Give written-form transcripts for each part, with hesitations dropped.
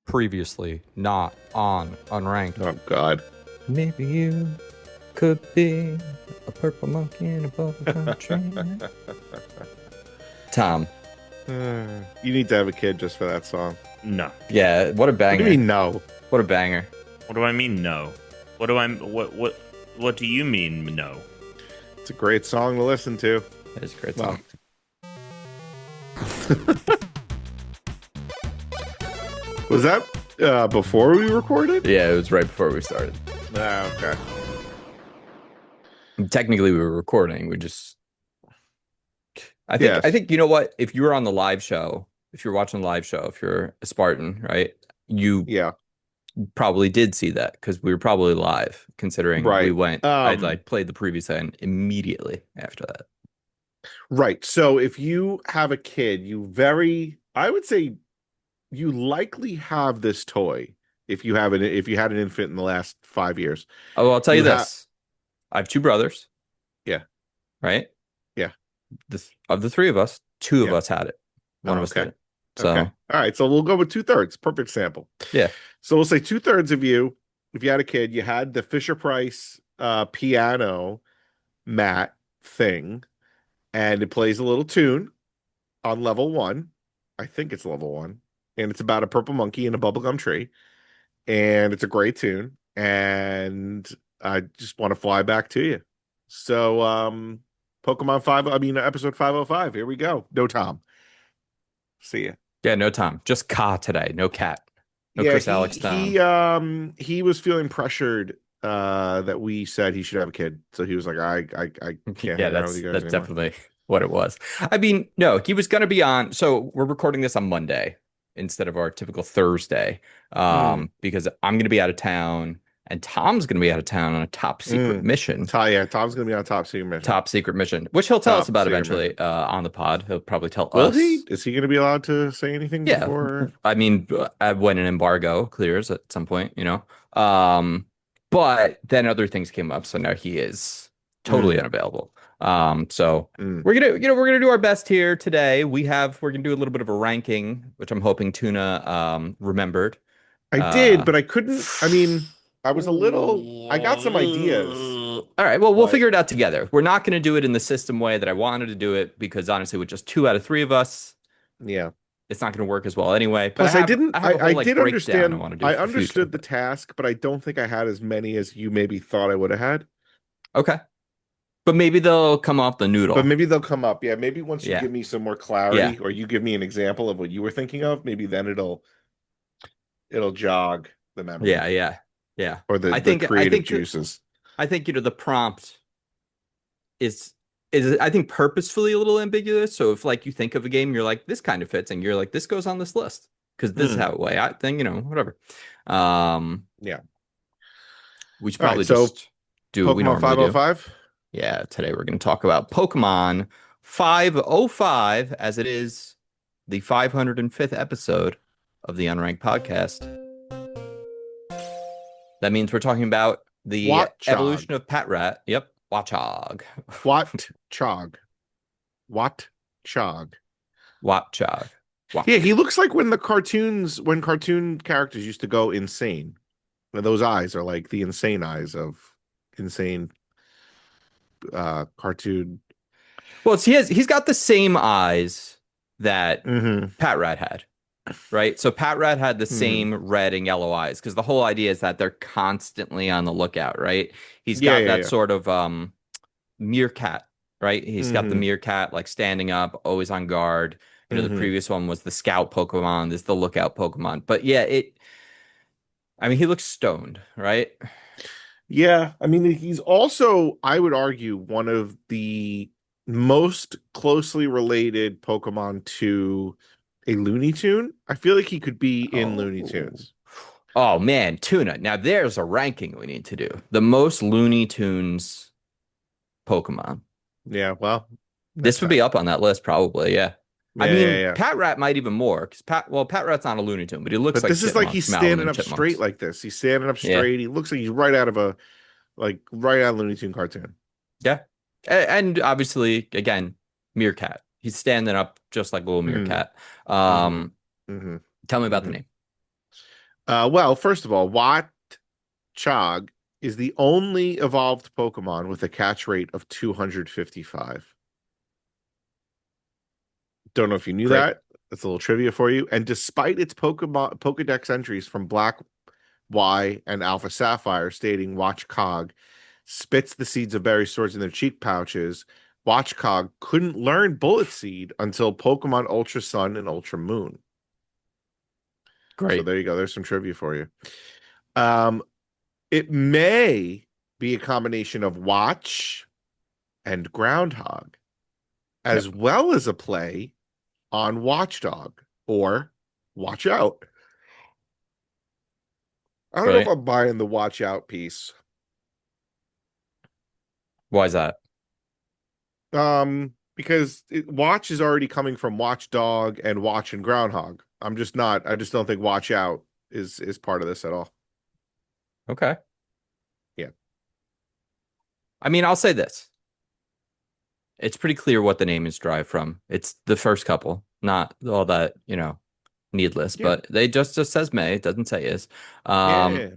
Previously not on Unranked. Oh, God. Maybe you could be a purple monkey in a bubblegum train. Tom. You need to have a kid just for that song. No. Yeah, what a What banger. do you mean, no? What a banger. What do I mean no? What do you mean no? It's a great song to listen to. That is a great song. Was that before we recorded? Yeah, it was right before we started. Okay. Technically, we were recording. I Yes. think you know what? If you were on the live show, if you're watching the live show, if you're a Spartan, right? You Yeah. probably did see that because we were probably live, considering we Right. went. I played the previous end immediately after that. Right. So if you have a kid, I would say you likely have this toy if you had an infant in the last 5 years. Oh, well, I'll tell you You this. I have two brothers. Yeah. Right? Yeah. Of the three of us, two of Yeah. us had it. One of us Okay. didn't. So, Okay. All right. So we'll go with 2/3. Perfect sample. yeah. So we'll say 2/3 of you, if you had a kid, you had the Fisher-Price piano mat thing, and it plays a little tune on level 1. I think it's level 1. And it's about a purple monkey in a bubblegum tree. And it's a great tune. And I just want to fly back to you. So episode 505. Here we go. No Tom. See ya. Yeah, no Tom. Just Ka today. No cat. No Yeah, Chris Alex Tom. He was feeling pressured that we said he should have a kid. So he was like, I can't hang out with you guys that's anymore. definitely what it was. I mean, no, he was going to be on. So we're recording this on Monday instead of our typical Thursday, because I'm going to be out of town and Tom's going to be out of town on a top secret mission. Tom's going to be on a top secret mission. Which he'll tell us about eventually on the pod. He'll probably tell Will us. he? Is he going to be allowed to say anything before? I mean, when an embargo clears at some point, you know. But then other things came up, so now he is totally unavailable. So we're gonna do our best here today. We're gonna do a little bit of a ranking, which I'm hoping Tuna remembered. I did, but I couldn't. I mean, I got some ideas. All right, well, we'll figure it out together. We're not gonna do it in the system way that I wanted to do it because honestly, with just 2 out of 3 of us, yeah, it's not going to work as well anyway. Plus, I did understand. I I understood the task, but I don't think I had as many as you maybe thought I would have had. Okay. But maybe they'll come off the noodle. But maybe they'll come up. Yeah, maybe once you give me some more clarity or you give me an example of what you were thinking of, maybe then it'll jog the memory. Yeah. Or the creative juices. I think, the prompt is I think purposefully a little ambiguous. So if like you think of a game, you're like, this kind of fits, and you're like, this goes on this list because this is how it way. I think, whatever. Yeah. We should probably just do what we normally 505? do. Yeah, today we're going to talk about Pokemon 505, as it is the 505th episode of the Unranked podcast. That means we're talking about the evolution of Patrat. Yep. Watchog. Watchog. Yeah, he looks like when cartoon characters used to go insane. Those eyes are like the insane eyes of insane cartoon. Well, he's got the same eyes that Patrat had. Right? So Patrat had the same red and yellow eyes because the whole idea is that they're constantly on the lookout, right? He's got that sort of meerkat, right? He's got the meerkat like standing up, always on guard. The previous one was the scout Pokemon. This is the lookout Pokemon. But yeah, he looks stoned, right? Yeah, I mean, he's also, I would argue, one of the most closely related Pokemon to a Looney Tune. I feel like he could be in Looney Tunes. Oh man, Tuna. Now there's a ranking we need to do. The most Looney Tunes Pokemon. Yeah, well, this would be up on that list probably. Yeah. Patrat might even more because Patrat's not a Looney Tune, but he looks like this is like he's standing up straight like this. He's standing up straight. He looks like he's right out of a Looney Tune cartoon. Yeah, and obviously again, meerkat. He's standing up just like a little meerkat. Tell me about the name. Well, first of all, Watchog is the only evolved Pokemon with a catch rate of 255. Don't know if you knew Great. that. That's a little trivia for you. And despite its Pokedex entries from Black Y and Alpha Sapphire stating Watchog spits the seeds of berry swords in their cheek pouches, Watchog couldn't learn Bullet Seed until Pokemon Ultra Sun and Ultra Moon. So Great. there you go. There's some trivia for you. It may be a combination of Watch and Groundhog, as well as a play on Watchdog or Watch Out. I don't know if I'm buying the Watch Out piece. Why is that? Because Watch is already coming from Watchdog and Watch and Groundhog. I just don't think Watch Out is part of this at all. Okay. Yeah. I mean, I'll say this. It's pretty clear what the name is derived from. It's the first couple, not all that, needless, but they just says May. It doesn't say is. Yeah.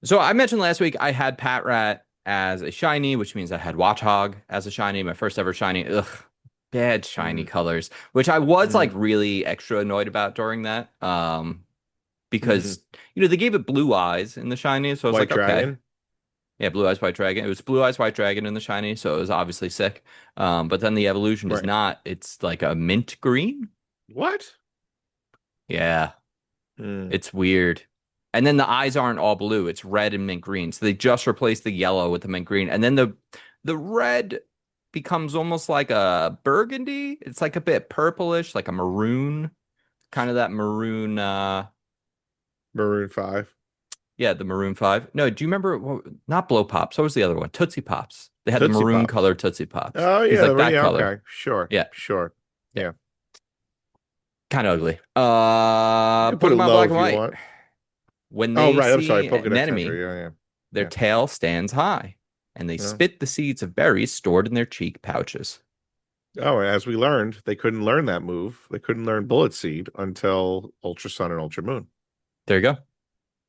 So I mentioned last week I had Pat Rat as a shiny, which means I had Watchog as a shiny, my first ever shiny. Ugh, bad shiny colors, which I was like really extra annoyed about during that. Because they gave it blue eyes in the shiny, so I was White like, Dragon. okay. Yeah, Blue Eyes White Dragon. It was Blue Eyes White Dragon in the shiny, so it was obviously sick. But then the evolution is not. It's like a mint green. What? Yeah. It's weird. And then the eyes aren't all blue. It's red and mint green. So they just replaced the yellow with the mint green. And then the red becomes almost like a burgundy. It's like a bit purplish, like a maroon. Kind of that maroon Maroon 5. Yeah, the Maroon 5. No, do you remember not Blow Pops? What was the other one? Tootsie Pops. They had Tootsie the maroon Pops. colored Tootsie Pops. Oh, yeah. He's like that color. Okay. Sure. Yeah. Sure. Yeah. Kind of ugly. You can put it Pokemon low Black if and you White. want. When they I'm see sorry. an Pokedex enemy, entry. Yeah. their tail stands high, and they spit the seeds of berries stored in their cheek pouches. Oh, and as we learned, they couldn't learn that move. They couldn't learn Bullet Seed until Ultra Sun and Ultra Moon. There you go.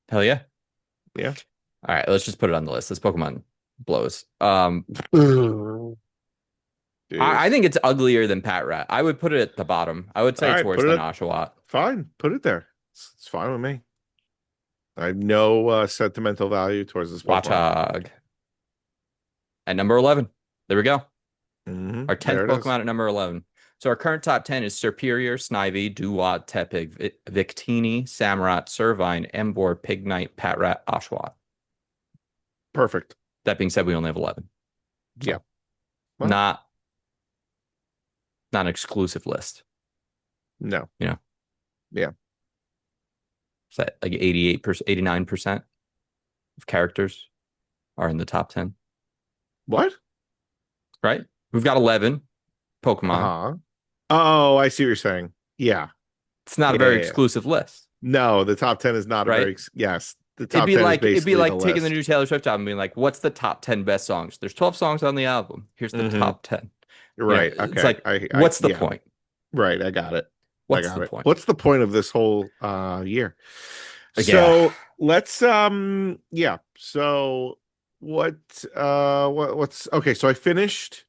Hell yeah. Yeah. All right, let's just put it on the list. This Pokemon blows. I think it's uglier than Pat Rat. I would put it at the bottom. I would say it's worse than Oshawott. Fine, put it there. It's fine with me. I have no sentimental value towards this Pokemon. Watchog. At number 11. There we go. Our 10th Pokemon at number 11. So our current top 10 is Serperior, Snivy, Duwat, Tepig, Victini, Samurott, Servine, Emboar, Pignite, Patrat, Oshawott. Perfect. That being said, we only have 11. So yeah. Well, not an exclusive list. No. Yeah. Is that like 88%, 89% of characters are in the top 10? What? Right? We've got 11 Pokemon. Uh-huh. Oh, I see what you're saying. Yeah. It's not a very exclusive list. No, the top 10 is not a very yes. The top 10 it'd be like taking the list. new Taylor Swift album and being like, what's the top 10 best songs? There's 12 songs on the album. Here's the top 10. Right. Okay. It's like, what's the point? Right. I got it. What's the point? What's the point of this whole year? So let's So what's okay, so I finished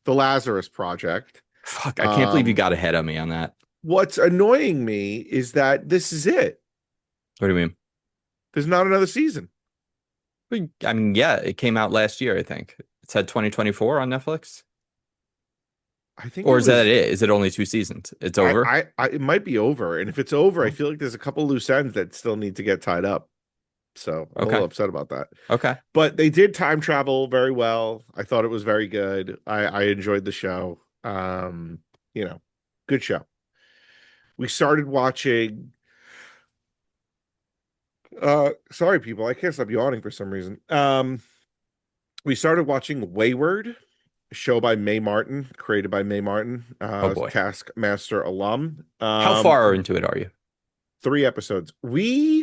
the Lazarus project. Fuck, I can't believe you got ahead of me on that. What's annoying me is that this is it. What do you mean? There's not another season. I mean, yeah, it came out last year, I think. It said 2024 on Netflix. I think Or is that it? Is it only 2 seasons? It's over? It might be over. And if it's over, I feel like there's a couple loose ends that still need to get tied up. So I'm a little upset about that. Okay. But they did time travel very well. I thought it was very good. I enjoyed the show. Good show. We started watching sorry people, I can't stop yawning for some reason. We started watching Wayward, a show by Mae Martin, created by Mae Martin, Taskmaster alum. How far into it are you? 3 episodes.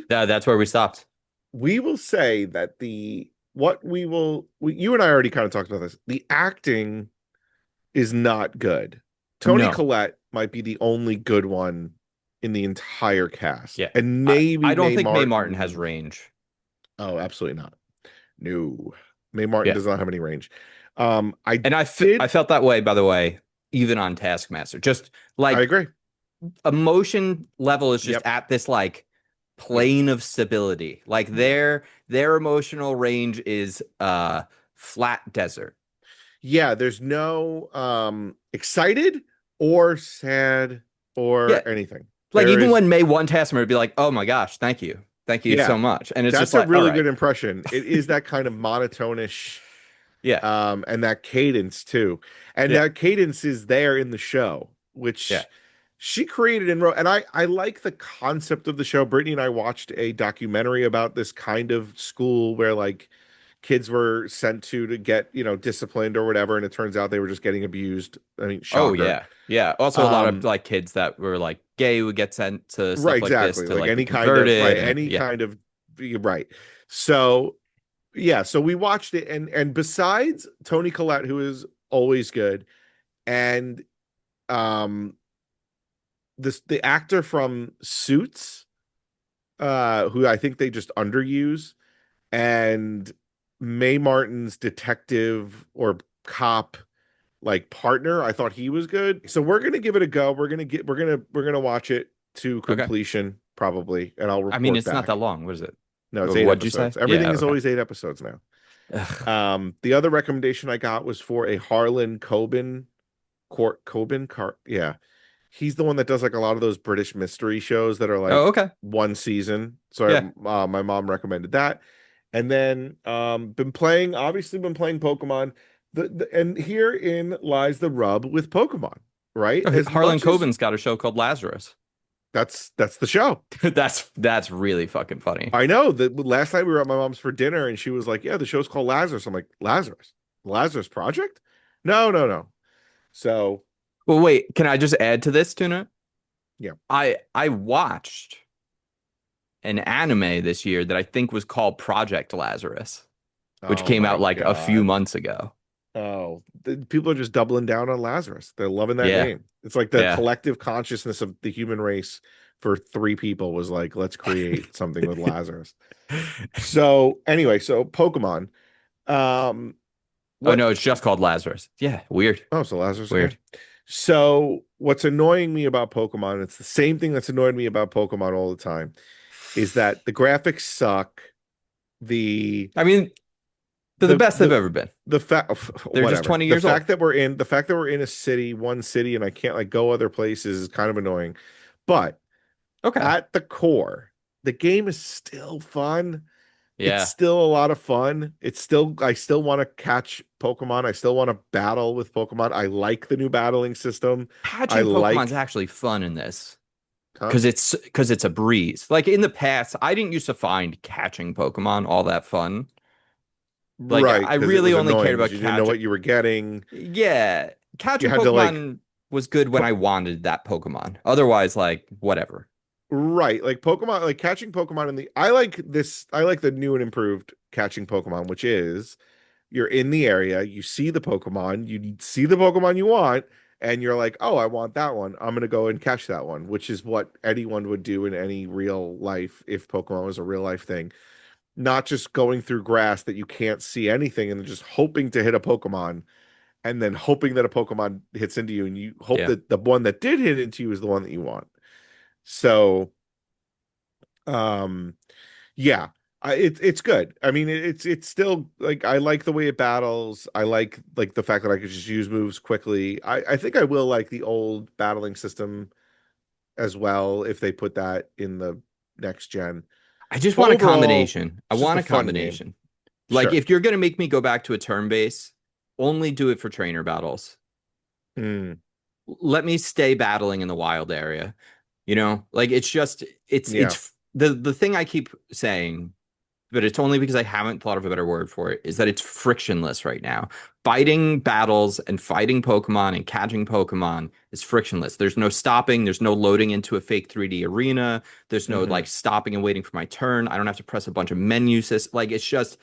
That's where we stopped. We will say that you and I already kind of talked about this. The acting is not good. Toni Collette might be the only good one in the entire cast, Yeah. and maybe I don't Mae think Mae Martin has Martin. range. Oh, absolutely not. No, Mae Martin Yeah. does not have any range. I And did. I felt that way, by the way, even on Taskmaster. Just I like agree. emotion level is just Yep. at this like plane of stability. Like their emotional range is flat desert. Yeah, there's no excited or sad Yeah. or anything. Like There even is, when May one Taskmaster would be like, oh my gosh, thank you. Thank you yeah, so much. And it's just that's a like, all really right. good impression. It is that kind of monotonish, Yeah. and that cadence too. And Yeah. that cadence is there in the show, Yeah. which she created and wrote. And I like the concept of the show. Brittany and I watched a documentary about this kind of school where like kids were sent to get, disciplined or whatever, and it turns out they were just getting abused. I mean, Oh shocker. yeah. Yeah. Also a lot of Um, like kids that were like gay would get sent to right, stuff like this exactly. to Like like be any kind of converted right, and any yeah. kind of right. So yeah, so we watched it, and besides Tony Collette, who is always good, and um the actor from Suits, who I think they just underuse, and Mae Martin's detective or cop like partner, I thought he was good. So we're gonna give it a go. We're gonna watch it to Okay. completion probably, and I'll I mean, report it's not that back. long. What is it? No, it's eight What'd you say? episodes. Everything Yeah, is okay. always 8 episodes now. Ugh. The other recommendation I got was for a Harlan Coben, yeah. He's the one that does like a lot of those British mystery shows that are Oh, like okay. one season. Yeah. So my mom recommended that. And then been playing Pokemon. And herein lies the rub with Pokemon, right? Oh, As Harlan much as Coben's got a show called Lazarus. that's the show. That's really fucking funny. I know that last night we were at my mom's for dinner and she was like, "Yeah, the show's called Lazarus." I'm like, Lazarus Project? No, no, no. So Well, wait, can I just add to this, Tuna? yeah. I watched an anime this year that I think was called Project Lazarus, which Oh came out my like a few God. months ago. Oh, people are just doubling down on Lazarus. They're loving that Yeah. name. It's like the Yeah. collective consciousness of the human race for three people was like, let's create something with Lazarus. So anyway, so Pokemon. Um, Oh what? no, it's just called Lazarus. Yeah, weird. Oh, so Lazarus. Okay. Weird. So what's annoying me about Pokemon? It's the same thing that's annoyed me about Pokemon all the time. Is that the graphics suck? The I mean, they're the the best they've the ever been. the fact They're just whatever 20 the years old. fact that we're in a city, one city, and I can't like go other places is kind of annoying. But Okay. at the core, the game is still fun. It's Yeah. still a lot of fun. I still want to catch Pokemon. I still want to battle with Pokemon. I like the new battling system. I Catching Pokemon's like, actually fun in this huh? because it's a breeze. Like in the past, I didn't used to find catching Pokemon all that fun. Like Right, I because it really was only cared annoying because about you didn't know catching. what you were getting. Yeah, You catching had to like Pokemon was good when put I wanted that Pokemon. Otherwise, like whatever. right, like Pokemon, like catching Pokemon in the I like this. I like the new and improved catching Pokemon, which is you're in the area, you see the Pokemon you want, and you're like, oh, I want that one. I'm gonna go and catch that one, which is what anyone would do in any real life if Pokemon was a real life thing. Not just going through grass that you can't see anything and just hoping to hit a Pokemon and then hoping that a Pokemon hits into you and you hope Yeah, that the one that did hit into you is the one that you want. So, um, yeah, it's good. I mean, it's still like I like the way it battles. I like the fact that I could just use moves quickly. I think I will like the old battling system as well if they put that in the next gen. I just But want a overall, combination. I it's just want a a fun game. combination. Like Sure. if you're gonna make me go back to a turn base, only do it for trainer battles. Mm, Let me stay battling in the wild area. Like it's just yeah. it's the thing I keep saying, but it's only because I haven't thought of a better word for it, is that it's frictionless right now. Fighting battles and fighting Pokemon and catching Pokemon is frictionless. There's no stopping, there's no loading into a fake 3D arena, there's no Hmm. like stopping and waiting for my turn. I don't have to press a bunch of menus. Like it's just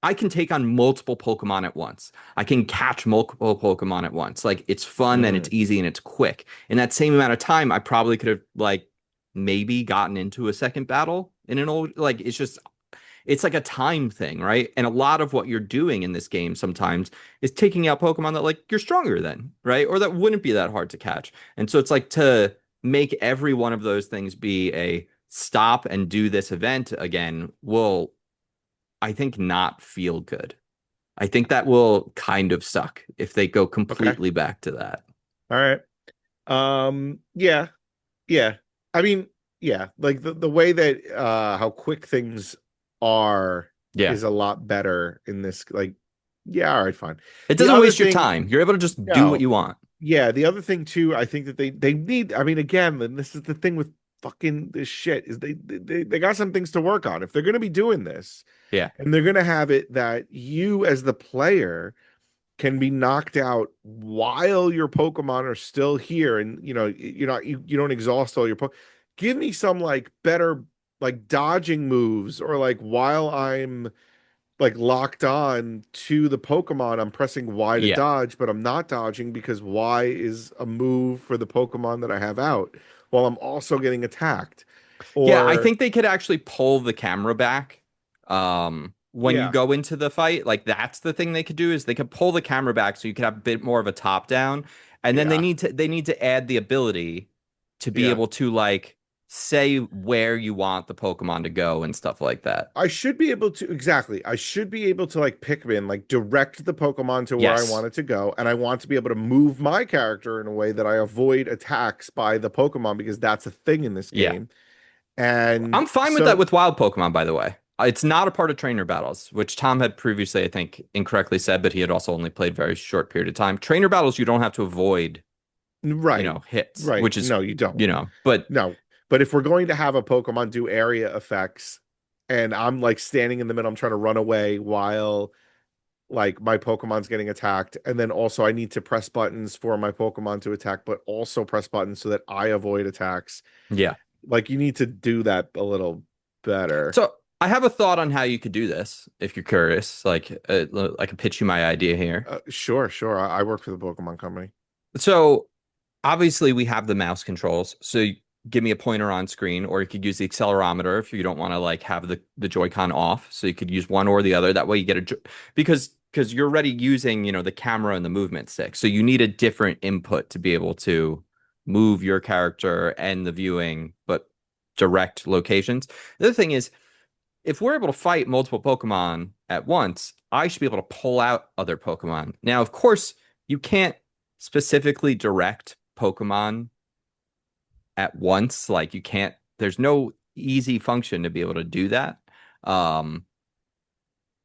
I can take on multiple Pokemon at once. I can catch multiple Pokemon at once. Like it's fun and Hmm. it's easy and it's quick. In that same amount of time, I probably could have like maybe gotten into a second battle in an old, like, it's like a time thing, right? And a lot of what you're doing in this game sometimes is taking out Pokemon that like you're stronger than, right? Or that wouldn't be that hard to catch. And so it's like to make every one of those things be a stop and do this event again will, I think, not feel good. I think that will kind of suck if they go Okay. completely back to that. All right. Yeah. Yeah. I mean, yeah, like the way that how quick things are Yeah. is a lot better in this, like, yeah, all right, fine. It The doesn't other waste your thing, time. You're able to just do what no, you want. yeah, the other thing too, I think that they need, I mean, again, and this is the thing with fucking this shit, is they got some things to work on. If they're gonna be doing this Yeah. and they're gonna have it that you as the player can be knocked out while your Pokemon are still here, and you don't exhaust all your give me some like better like dodging moves, or like while I'm like locked on to the Pokemon, I'm pressing Y to Yeah. dodge, but I'm not dodging because Y is a move for the Pokemon that I have out while I'm also getting attacked. Yeah, I Or think they could actually pull the camera back when you yeah, go into the fight. Like that's the thing they could do is they could pull the camera back so you could have a bit more of a top down. And then yeah, they need to add the ability to be yeah. able to like say where you want the Pokemon to go and stuff like that. I should be able to exactly. I should be able to like Pikmin, like direct the Pokemon to where I Yes. want it to go, and I want to be able to move my character in a way that I avoid attacks by the Pokemon because that's a thing in this Yeah. game. And I'm fine with that so, with wild Pokemon, by the way. It's not a part of trainer battles, which Tom had previously, I think, incorrectly said, but he had also only played very short period of time. Trainer battles, you don't have to avoid, right, hits, right. which is, No, you don't. But No, but if we're going to have a Pokemon do area effects, and I'm like standing in the middle, I'm trying to run away while like my Pokemon's getting attacked, and then also I need to press buttons for my Pokemon to attack, but also press buttons so that I avoid attacks. yeah. Like you need to do that a little better. So I have a thought on how you could do this if you're curious. Like, I could pitch you my idea here. Sure, sure. I work for the Pokemon company. So obviously we have the mouse controls. So give me a pointer on screen, or you could use the accelerometer if you don't want to like have the Joy-Con off. So you could use one or the other. That way you get because you're already using, the camera and the movement stick. So you need a different input to be able to move your character and the viewing, but direct locations. The other thing is, if we're able to fight multiple Pokemon at once, I should be able to pull out other Pokemon. Now, of course, you can't specifically direct Pokemon at once. Like you can't, there's no easy function to be able to do that. Um,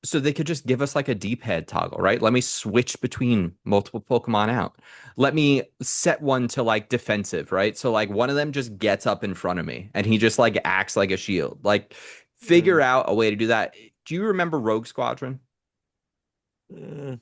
so they could just give us like a D-pad toggle, right? Let me switch between multiple Pokemon out. Let me set one to like defensive, right? So like one of them just gets up in front of me and he just like acts like a shield. Like figure Mm, out a way to do that. Do you remember Rogue Squadron? mm,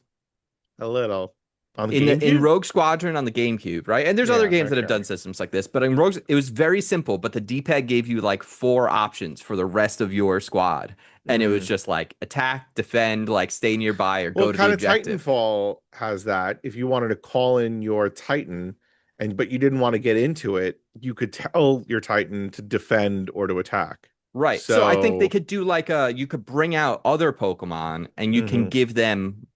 a little on the In GameCube. Rogue Squadron on the GameCube, right? And there's other Yeah. games that have Okay. done systems like this, but in Rogue, it was very simple. But the D-pad gave you like four options for the rest of your squad, and it was Mm. just like attack, defend, like stay nearby, or Well, go to the kind of objective. Titanfall has that. If you wanted to call in your Titan, and but you didn't want to get into it, you could tell your Titan to defend or to attack. Right. So I think they So, could do like you could bring out other Pokemon and you can mhm, give them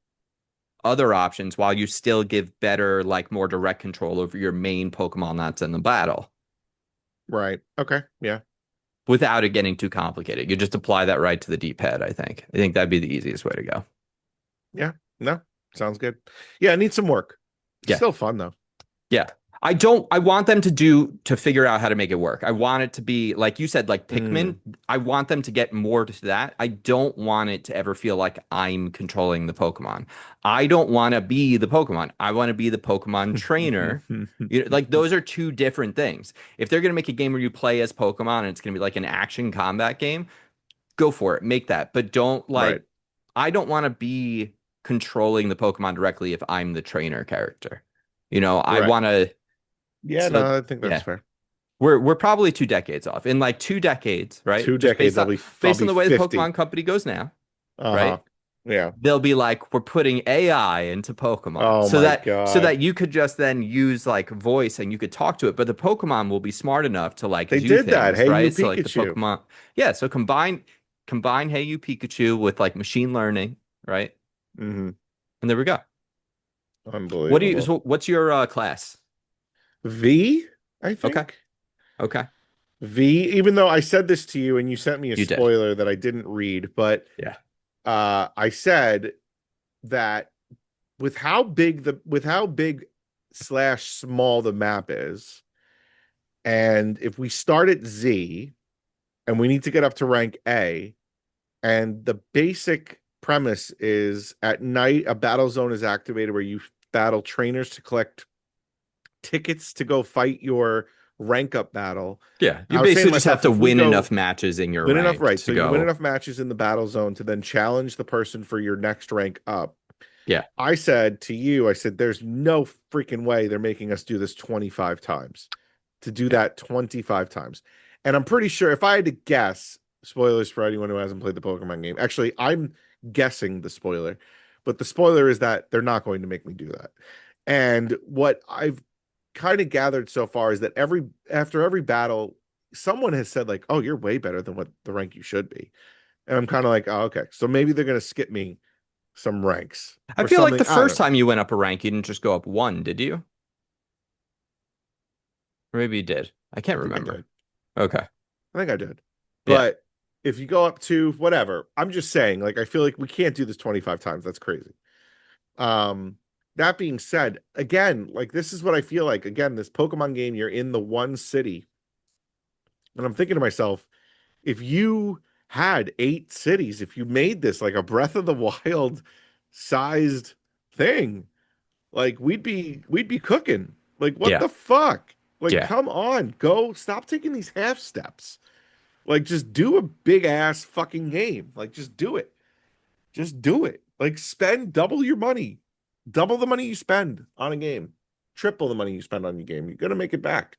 other options while you still give better, like more direct control over your main Pokemon that's in the battle right. Okay. Yeah. without it getting too complicated. You just apply that right to the D-pad, I think. I think that'd be the easiest way to go. Yeah. No, sounds good. Yeah, it needs some work. Yeah. Still fun though. Yeah. I want them to figure out how to make it work. I want it to be, like you said, like Pikmin. Mm. I want them to get more to that. I don't want it to ever feel like I'm controlling the Pokemon. I don't want to be the Pokemon. I want to be the Pokemon trainer. Like those are two different things. If they're going to make a game where you play as Pokemon and it's going to be like an action combat game, go for it. Make that. But don't Right. like, I don't want to be controlling the Pokemon directly if I'm the trainer character. I Right. want to. Yeah, So no, I think that's yeah, fair. we're probably 2 decades off. In like 2 decades, right? Two Just decades, I'll be based on the way the 50. Pokemon Company goes now, Uh-huh. right? Yeah. they'll be like, we're putting AI into Pokemon Oh so my that God. you could just then use like voice and you could talk to it, but the Pokemon will be smart enough to like They do did that. things, Hey, you right? So like the Pikachu. Pokemon, yeah. So combine Hey You Pikachu with like machine learning, right? Hmm. And there we go. Unbelievable. So what's your class? V, I Okay, think. okay, V, even though I said this to you and you sent me a you did. spoiler that I didn't read, but Yeah, I said that with how big slash small the map is, and if we start at Z and we need to get up to rank A, and the basic premise is at night a battle zone is activated where you battle trainers to collect tickets to go fight your rank up battle. yeah. You I was saying to basically just have myself, to if we win go enough matches in your win enough, rank right? to So you win go. enough matches in the battle zone to then challenge the person for your next rank up. Yeah, I said to you, I said, there's no freaking way they're making us do this 25 times, to do yeah. that 25 times. And I'm pretty sure if I had to guess, spoilers for anyone who hasn't played the Pokemon game. Actually, I'm guessing the spoiler, but the spoiler is that they're not going to make me do that. And what I've kind of gathered so far is that after every battle, someone has said like, "Oh, you're way better than what the rank you should be." And I'm kind of like, "Oh, okay. So maybe they're going to skip me some ranks I or feel like something." the I don't first know. time you went up a rank, you didn't just go up one, did you? Or maybe you did. I can't I think I remember. did. Okay. I think I did. Yeah. But if you go up to whatever, I'm just saying, like, I feel like we can't do this 25 times. That's crazy. Um, that being said, again, like this is what I feel like. Again, this Pokemon game, you're in the one city. And I'm thinking to myself, if you had 8 cities, if you made this like a Breath of the Wild sized thing, like we'd be cooking. Like, what Yeah. the fuck? Like, Yeah. come on, go stop taking these half steps. Like, just do a big ass fucking game. Like, just do it. Just do it. Like, spend double your money, double the money you spend on a game, triple the money you spend on your game. You're gonna make it back.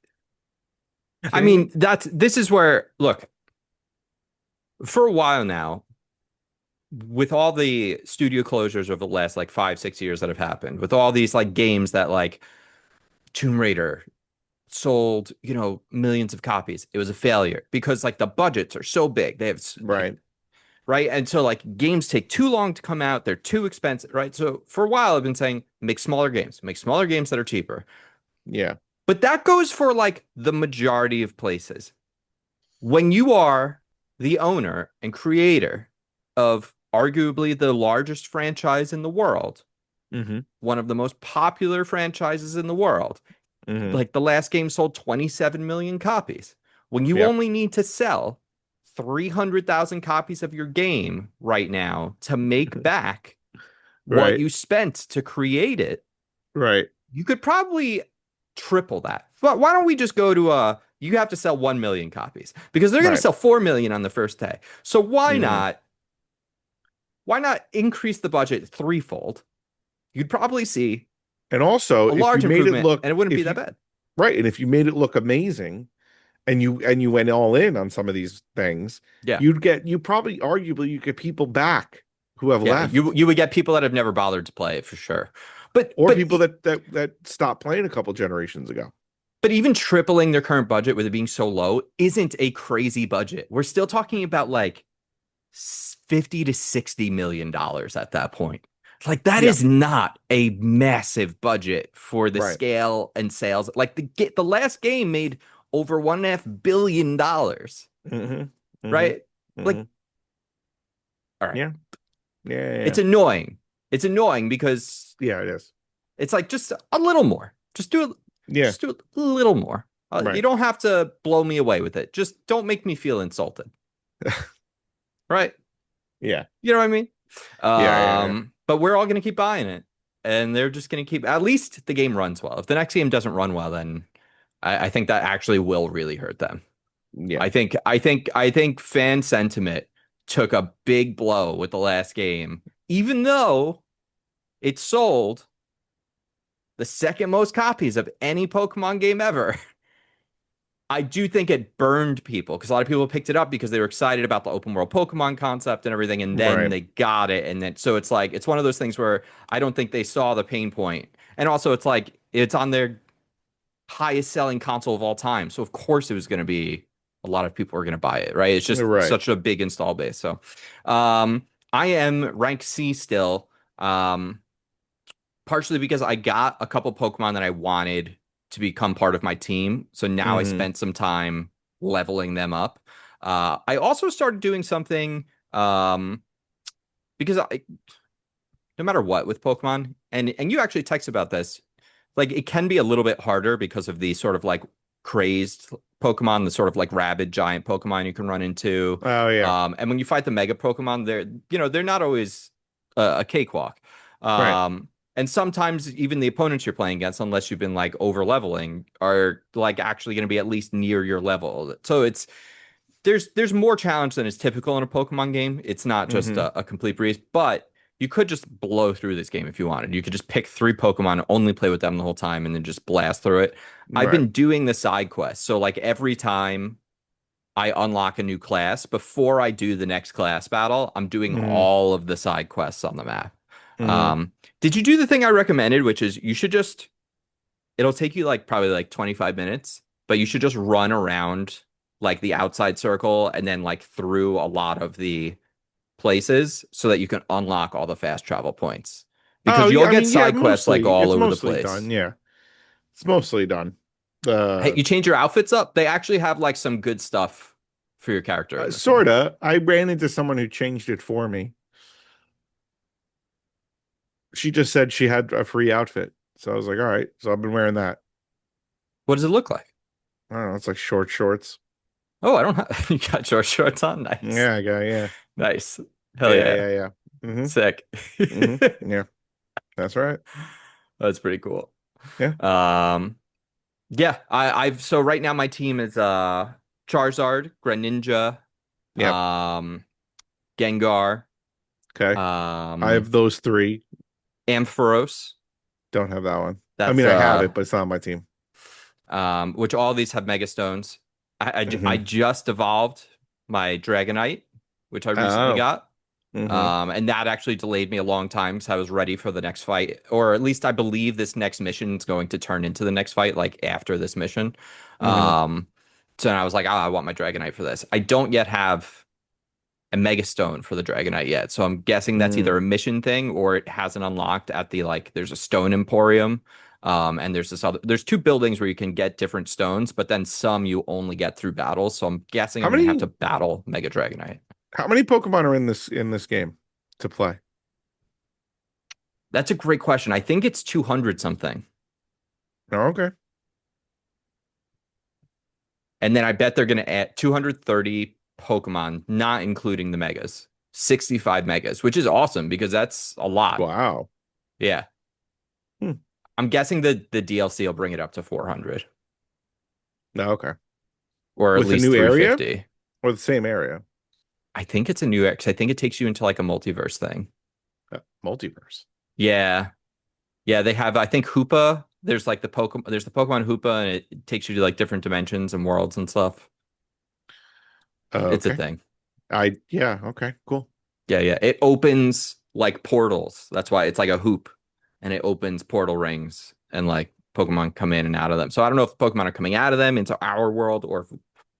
I Kidding mean, me? this is where, look, for a while now, with all the studio closures over the last like 5, 6 years that have happened, with all these like games that like Tomb Raider sold, millions of copies, it was a failure because like the budgets are so big. They have like, Right. right. And so like games take too long to come out. They're too expensive, right? So for a while, I've been saying make smaller games that are cheaper. Yeah. But that goes for like the majority of places. When you are the owner and creator of arguably the largest franchise in the world, Mm-hmm. one of the most popular franchises in the world, Mm-hmm. like the last game sold 27 million copies. When you Yep. only need to sell 300,000 copies of your game right now to make back what Right. you spent to create it, Right. you could probably triple that. But why don't we just go to you have to sell 1 million copies because they're going to Right. sell 4 million on the first day. So Mm-hmm. why not increase the budget threefold? You'd probably see And also, a if you large made it improvement look, and it wouldn't be if that you bad. right, and if you made it look amazing, and you went all in on some of these things, Yeah. you probably arguably you get people back who have Yeah, left, you would get people that have never bothered to play it for sure. But or but people that stopped playing a couple generations ago. but even tripling their current budget with it being so low isn't a crazy budget. We're still talking about like 50 to 60 million dollars at that point. Like that Yeah, is not a massive budget for the right. scale and sales. Like the last game made over $1.5 billion, Mm-hmm. Mm-hmm. right? Mm-hmm. Like, all right. Yeah. Yeah. Yeah. Yeah. It's annoying. It's annoying because Yeah, it is. it's like just a little more. Yeah. Just do a little more. You Right. don't have to blow me away with it. Just don't make me feel insulted. Right? Yeah. You know what I mean? Yeah. Yeah. Yeah. But we're all going to keep buying it, and they're just going to keep. At least the game runs well. If the next game doesn't run well, then I think that actually will really hurt them. Yeah. I think fan sentiment took a big blow with the last game, even though it sold the second most copies of any Pokemon game ever. I do think it burned people because a lot of people picked it up because they were excited about the open world Pokemon concept and everything, and then Right. they got it, and then so it's like it's one of those things where I don't think they saw the pain point, and also it's like it's on their highest selling console of all time, so of course it was going to be a lot of people are going to buy it, right? It's just Right. such a big install base. So, I am rank C still. Um, Partially because I got a couple Pokemon that I wanted to become part of my team. So now I Hmm. spent some time leveling them up. I also started doing something because no matter what with Pokemon, and you actually text about this, like it can be a little bit harder because of the sort of like crazed Pokemon, the sort of like rabid giant Pokemon you can run into. Oh yeah. And when you fight the Mega Pokemon, they're not always a cakewalk. Right. And sometimes even the opponents you're playing against, unless you've been like over leveling, are like actually going to be at least near your level. So there's more challenge than is typical in a Pokemon game. It's not just Hmm. a complete breeze, but you could just blow through this game if you wanted. You could just pick three Pokemon, only play with them the whole time, and then just blast through it. I've Right. been doing the side quests. So like every time I unlock a new class, before I do the next class battle, I'm doing Hmm. all of the side quests on the map. Hmm. Um, did you do the thing I recommended, which is you should just it'll take you like probably like 25 minutes, but you should just run around like the outside circle and then like through a lot of the places so that you can unlock all the fast travel points. Oh Because you'll yeah. I get mean, yeah. side quests like Mostly, all it's over the mostly done. place. Yeah, it's mostly done. Hey, Uh, you change your outfits up, they actually have like some good stuff for your character in this one. sorta. I ran into someone who changed it for me. She just said she had a free outfit, so I was like, all right. So I've been wearing that. What does it look like? I don't know. It's like short shorts. Oh, I don't have you got short shorts on. Nice. Yeah, yeah. Nice. Hell Yeah, yeah. yeah, yeah. Mm-hmm. Sick. Mm-hmm. Yeah, that's right. That's pretty cool. Yeah. Um, yeah, I've so right now my team is Charizard, Greninja, Yep. um, Gengar, Okay. I um, have those three. Ampharos. Don't have that one. I That's mean, I have it, but it's not on my team. which all these have Mega Stones. I Hmm. just evolved my Dragonite, which I recently Oh. got. Hmm. And that actually delayed me a long time because I was ready for the next fight, or at least I believe this next mission is going to turn into the next fight, like after this mission. Hmm. Um, so I was like, oh, I want my Dragonite for this. I don't yet have a Mega Stone for the Dragonite yet, so I'm guessing that's Hmm. either a mission thing or it hasn't unlocked at the like. There's a Stone Emporium, and there's this other. There's two buildings where you can get different stones, but then some you only get through battles. So I'm guessing How I'm gonna have to many battle Mega Dragonite. how many Pokemon are in this game to play? That's a great question. I think it's 200 something. Oh, okay. And then I bet they're going to add 230 Pokemon, not including the megas. 65 megas, which is awesome because that's a lot. Wow. Yeah. Hmm. I'm guessing the DLC will bring it up to 400 No, okay. or at With a least new area 350. or the same area? I think it's a new X. I think it takes you into like a multiverse thing. Multiverse. Yeah. Yeah, they have I think Hoopa. There's the Pokemon Hoopa and it takes you to like different dimensions and worlds and stuff. It's a Okay. thing. Yeah, okay, cool. Yeah, yeah. It opens like portals. That's why it's like a hoop and it opens portal rings and like Pokemon come in and out of them. So I don't know if Pokemon are coming out of them into our world or if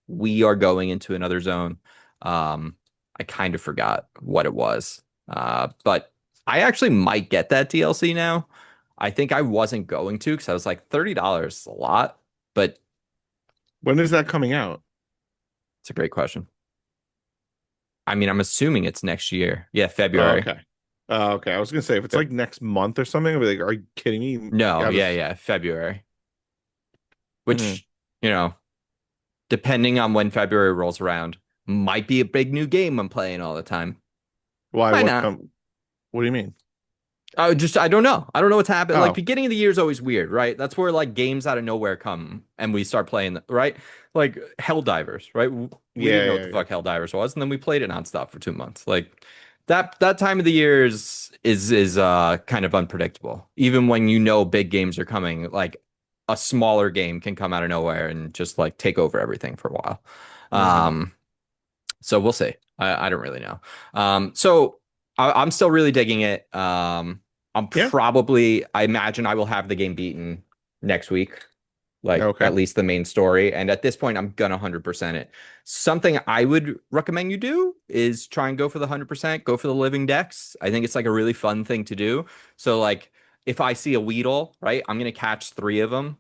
we are going into another zone. I kind of forgot what it was. But I actually might get that DLC now. I think I wasn't going to because I was like $30 is a lot, but When is that coming out? it's a great question. I mean, I'm assuming it's next year. Yeah, Oh, February. okay. Okay. I was gonna say if it's like next month or something, I'd be like, are you kidding me? No, Out yeah, of yeah, February. Mhm. Which, you know, depending on when February rolls around, might be a big new game I'm playing all the time. Why? Might not. What do you mean? I don't know. I don't know what's happened. Like Oh, beginning of the year is always weird, right? That's where like games out of nowhere come and we start playing, right? Like Helldivers, right? We didn't yeah, know what yeah, the yeah. fuck Helldivers was, and then we played it nonstop for 2 months. Like that time of the year is kind of unpredictable. Even when you know big games are coming, like a smaller game can come out of nowhere and just like take over everything for a while. Hmm. Um, so we'll see. I don't really know. So I'm still really digging it. Yeah. I imagine I will have the game beaten next week, like Okay. at least the main story. And at this point, I'm gonna 100% it. Something I would recommend you do is try and go for the 100%, go for the living decks. I think it's like a really fun thing to do. So like if I see a Weedle, right, I'm gonna catch three of them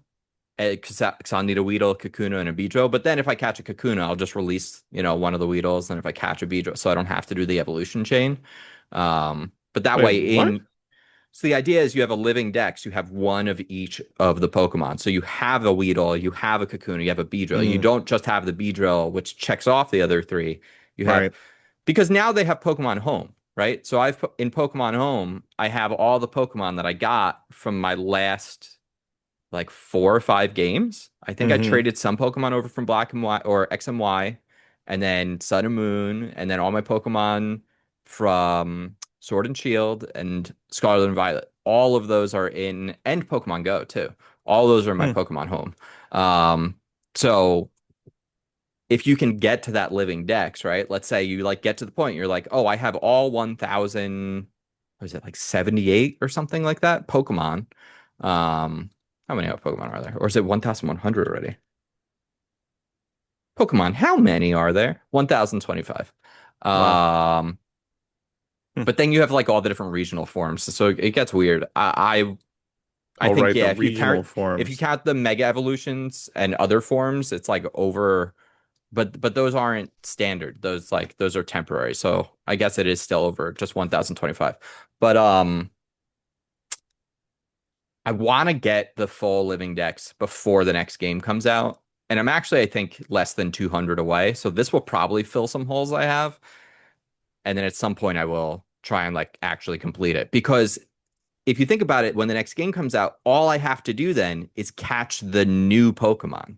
because I'll need a Weedle, a Kakuna, and a Beedrill. But then if I catch a Kakuna, I'll just release, one of the Weedles. And if I catch a Beedrill, so I don't have to do the evolution chain. But that Wait, way what? so the idea is you have a living dex, you have one of each of the Pokemon. So you have a Weedle, you have a Kakuna, you have a Beedrill. You Mm, don't just have the Beedrill, which checks off the other three. You have, right. because now they have Pokemon Home, right? So in Pokemon Home, I have all the Pokemon that I got from my last like 4 or 5 games. I think I Hmm. traded some Pokemon over from Black and White or X and Y, and then Sun and Moon, and then all my Pokemon from Sword and Shield and Scarlet and Violet. All of those are in, and Pokemon Go too. All those are in my Hmm. Pokemon Home. So if you can get to that living dex, right? Let's say you like get to the point you're like, oh, I have all 1,000, what is it, like 78 or something like that Pokemon. How many Pokemon are there? Or is it 1,100 already? Pokemon, how many are there? 1,025. Wow. Um, Hmm. but then you have like all the different regional forms, so it gets weird. I Oh, think right. The yeah, regional if you forms. count the mega evolutions and other forms, it's like over. But those aren't standard. Those are temporary. So I guess it is still over just 1,025. But I want to get the full living dex before the next game comes out. And I'm actually, I think, less than 200 away. So this will probably fill some holes I have. And then at some point I will try and like actually complete it. Because if you think about it, when the next game comes out, all I have to do then is catch the new Pokemon.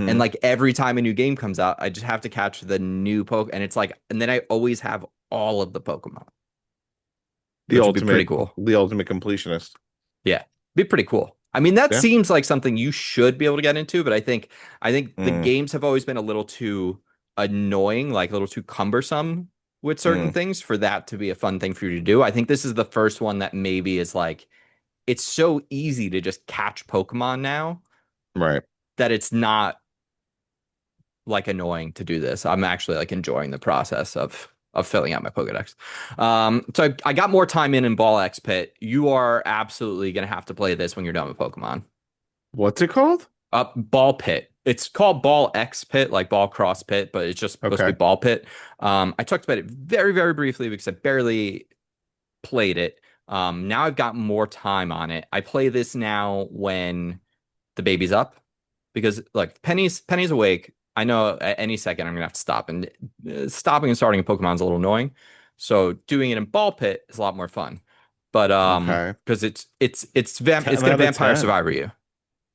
And Hmm. like every time a new game comes out, I just have to catch the new Poke. And it's like, and then I always have all of the Pokemon, which would be pretty cool. The ultimate completionist. Yeah, be pretty cool. I mean, that Yeah. seems like something you should be able to get into, but I think the Mm, games have always been a little too annoying, like a little too cumbersome with certain mm, things for that to be a fun thing for you to do. I think this is the first one that maybe is like it's so easy to just catch Pokemon now right. that it's not like annoying to do this. I'm actually like enjoying the process of filling out my Pokedex. So I got more time in Ball X Pit. You are absolutely gonna have to play this when you're done with Pokemon. What's it called? Ball Pit. It's called Ball X Pit, like Ball Cross Pit, but it's just supposed to Okay. be Ball Pit. I talked about it very, very briefly because I barely played it. Now I've got more time on it. I play this now when the baby's up because like Penny's awake. I know at any second I'm gonna have to stop, and stopping and starting a Pokemon's a little annoying. So doing it in Ball Pit is a lot more fun. But Okay. because it's 10 gonna out of Vampire 10. Survivor you.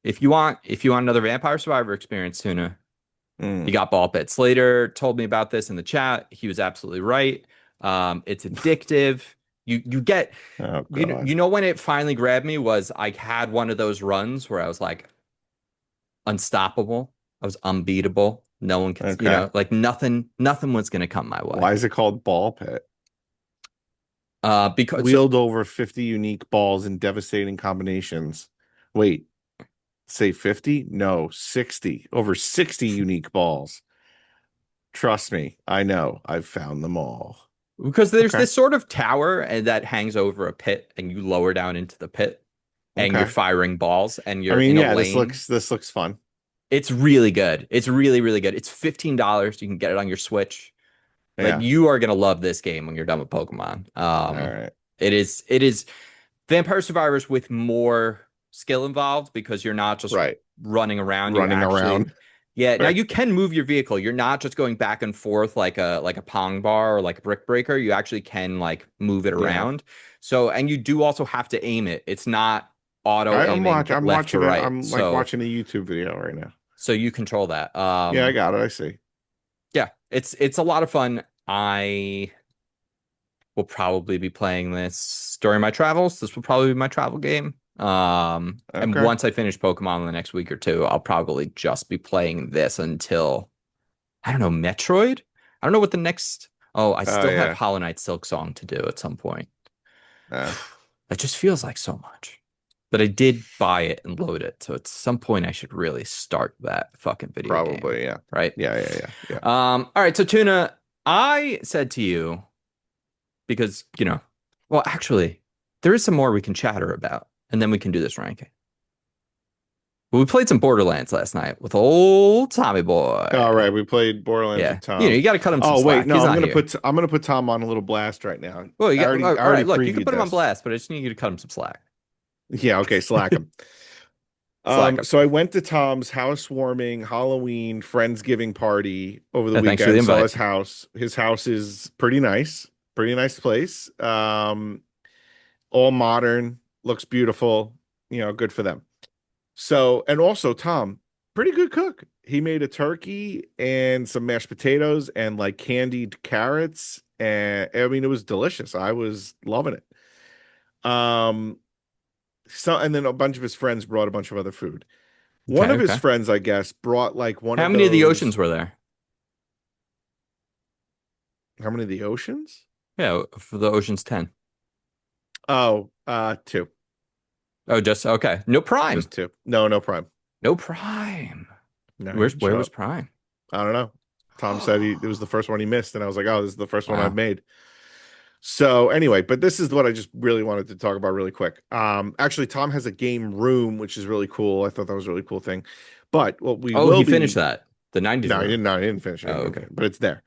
If you want another Vampire Survivor experience, Tuna, you Mm. got Ball Pit. Slater told me about this in the chat. He was absolutely right. It's addictive. You get Oh God. when it finally grabbed me was I had one of those runs where I was like unstoppable. I was unbeatable. No one could, Okay. like nothing was gonna come my way. Why is it called ball pit? Because Wield over 50 unique balls in devastating combinations. Wait, say 50? No, 60. Over 60 unique balls. Trust me, I know. I've found them all. there's Okay. this sort of tower and that hangs over a pit and you lower down into the pit and you're Okay. firing balls and I you're mean, in a yeah, lane. this looks fun. It's really good. It's really, really good. It's $15. You can get it on your Switch. Like Yeah. you are gonna love this game when you're done with Pokemon. All right. It is Vampire Survivors with more skill involved because you're not just Right. running around. You Running actually, around. yeah. Now Right. you can move your vehicle. You're not just going back and forth like a Pong bar or like a brick breaker. You actually can like move it Yeah. around. So and you do also have to aim it. It's not auto aiming I'm left to watching it. right. I'm like So watching a YouTube video right now. so you control that. Yeah, I got it. I see. Yeah, it's a lot of fun. I will probably be playing this during my travels. This will probably be my travel game. And Okay. once I finish Pokemon in the next week or two, I'll probably just be playing this until, I don't know, Metroid? I don't know what the next. Oh, I Oh still have yeah. Hollow Knight Silk Song to do at some point. Uh, That just feels like so much. But I did buy it and load it. So at some point I should really start that fucking video game. Probably, yeah. Right? Yeah. All right, so Tuna, I said to you, because, well, actually, there is some more we can chatter about, and then we can do this ranking. But we played some Borderlands last night with old Tommy boy. All right, we played Borderlands Yeah. with Tom. You got to cut him some Oh wait, slack. no, He's not here. I'm gonna put Tom on a little blast right now. Well, I all already right, look, you can previewed put him on this. blast, but I just need you to cut him some slack. Yeah, okay, slack him. Slack him. So I went to Tom's housewarming, Halloween, Friendsgiving party over the Thanks for the weekend. Saw invite. his house. His house is pretty nice place. All modern, looks beautiful. Good for them. So, and also Tom, pretty good cook. He made a turkey and some mashed potatoes and like candied carrots, and I mean it was delicious. I was loving it. Um, and then a bunch of his friends brought a bunch of other food. One Okay, of his okay. friends, I guess, brought like one How of many of the those. oceans were there? How many of the oceans? Yeah, for the Ocean's 10. Oh, two. Oh, just okay. No Prime. Just two. No Prime. No Prime. No, he Where didn't show was up. Prime? I don't know. Tom said it was the first one he missed, and I was like, oh, this is the first one I've Wow. made. So anyway, but this is what I just really wanted to talk about really quick. Actually, Tom has a game room, which is really cool. I thought that was a really cool thing. But what we Oh, will he be finished that. The 90s No, I room. didn't. No, I didn't finish it. Oh, okay. But it's there.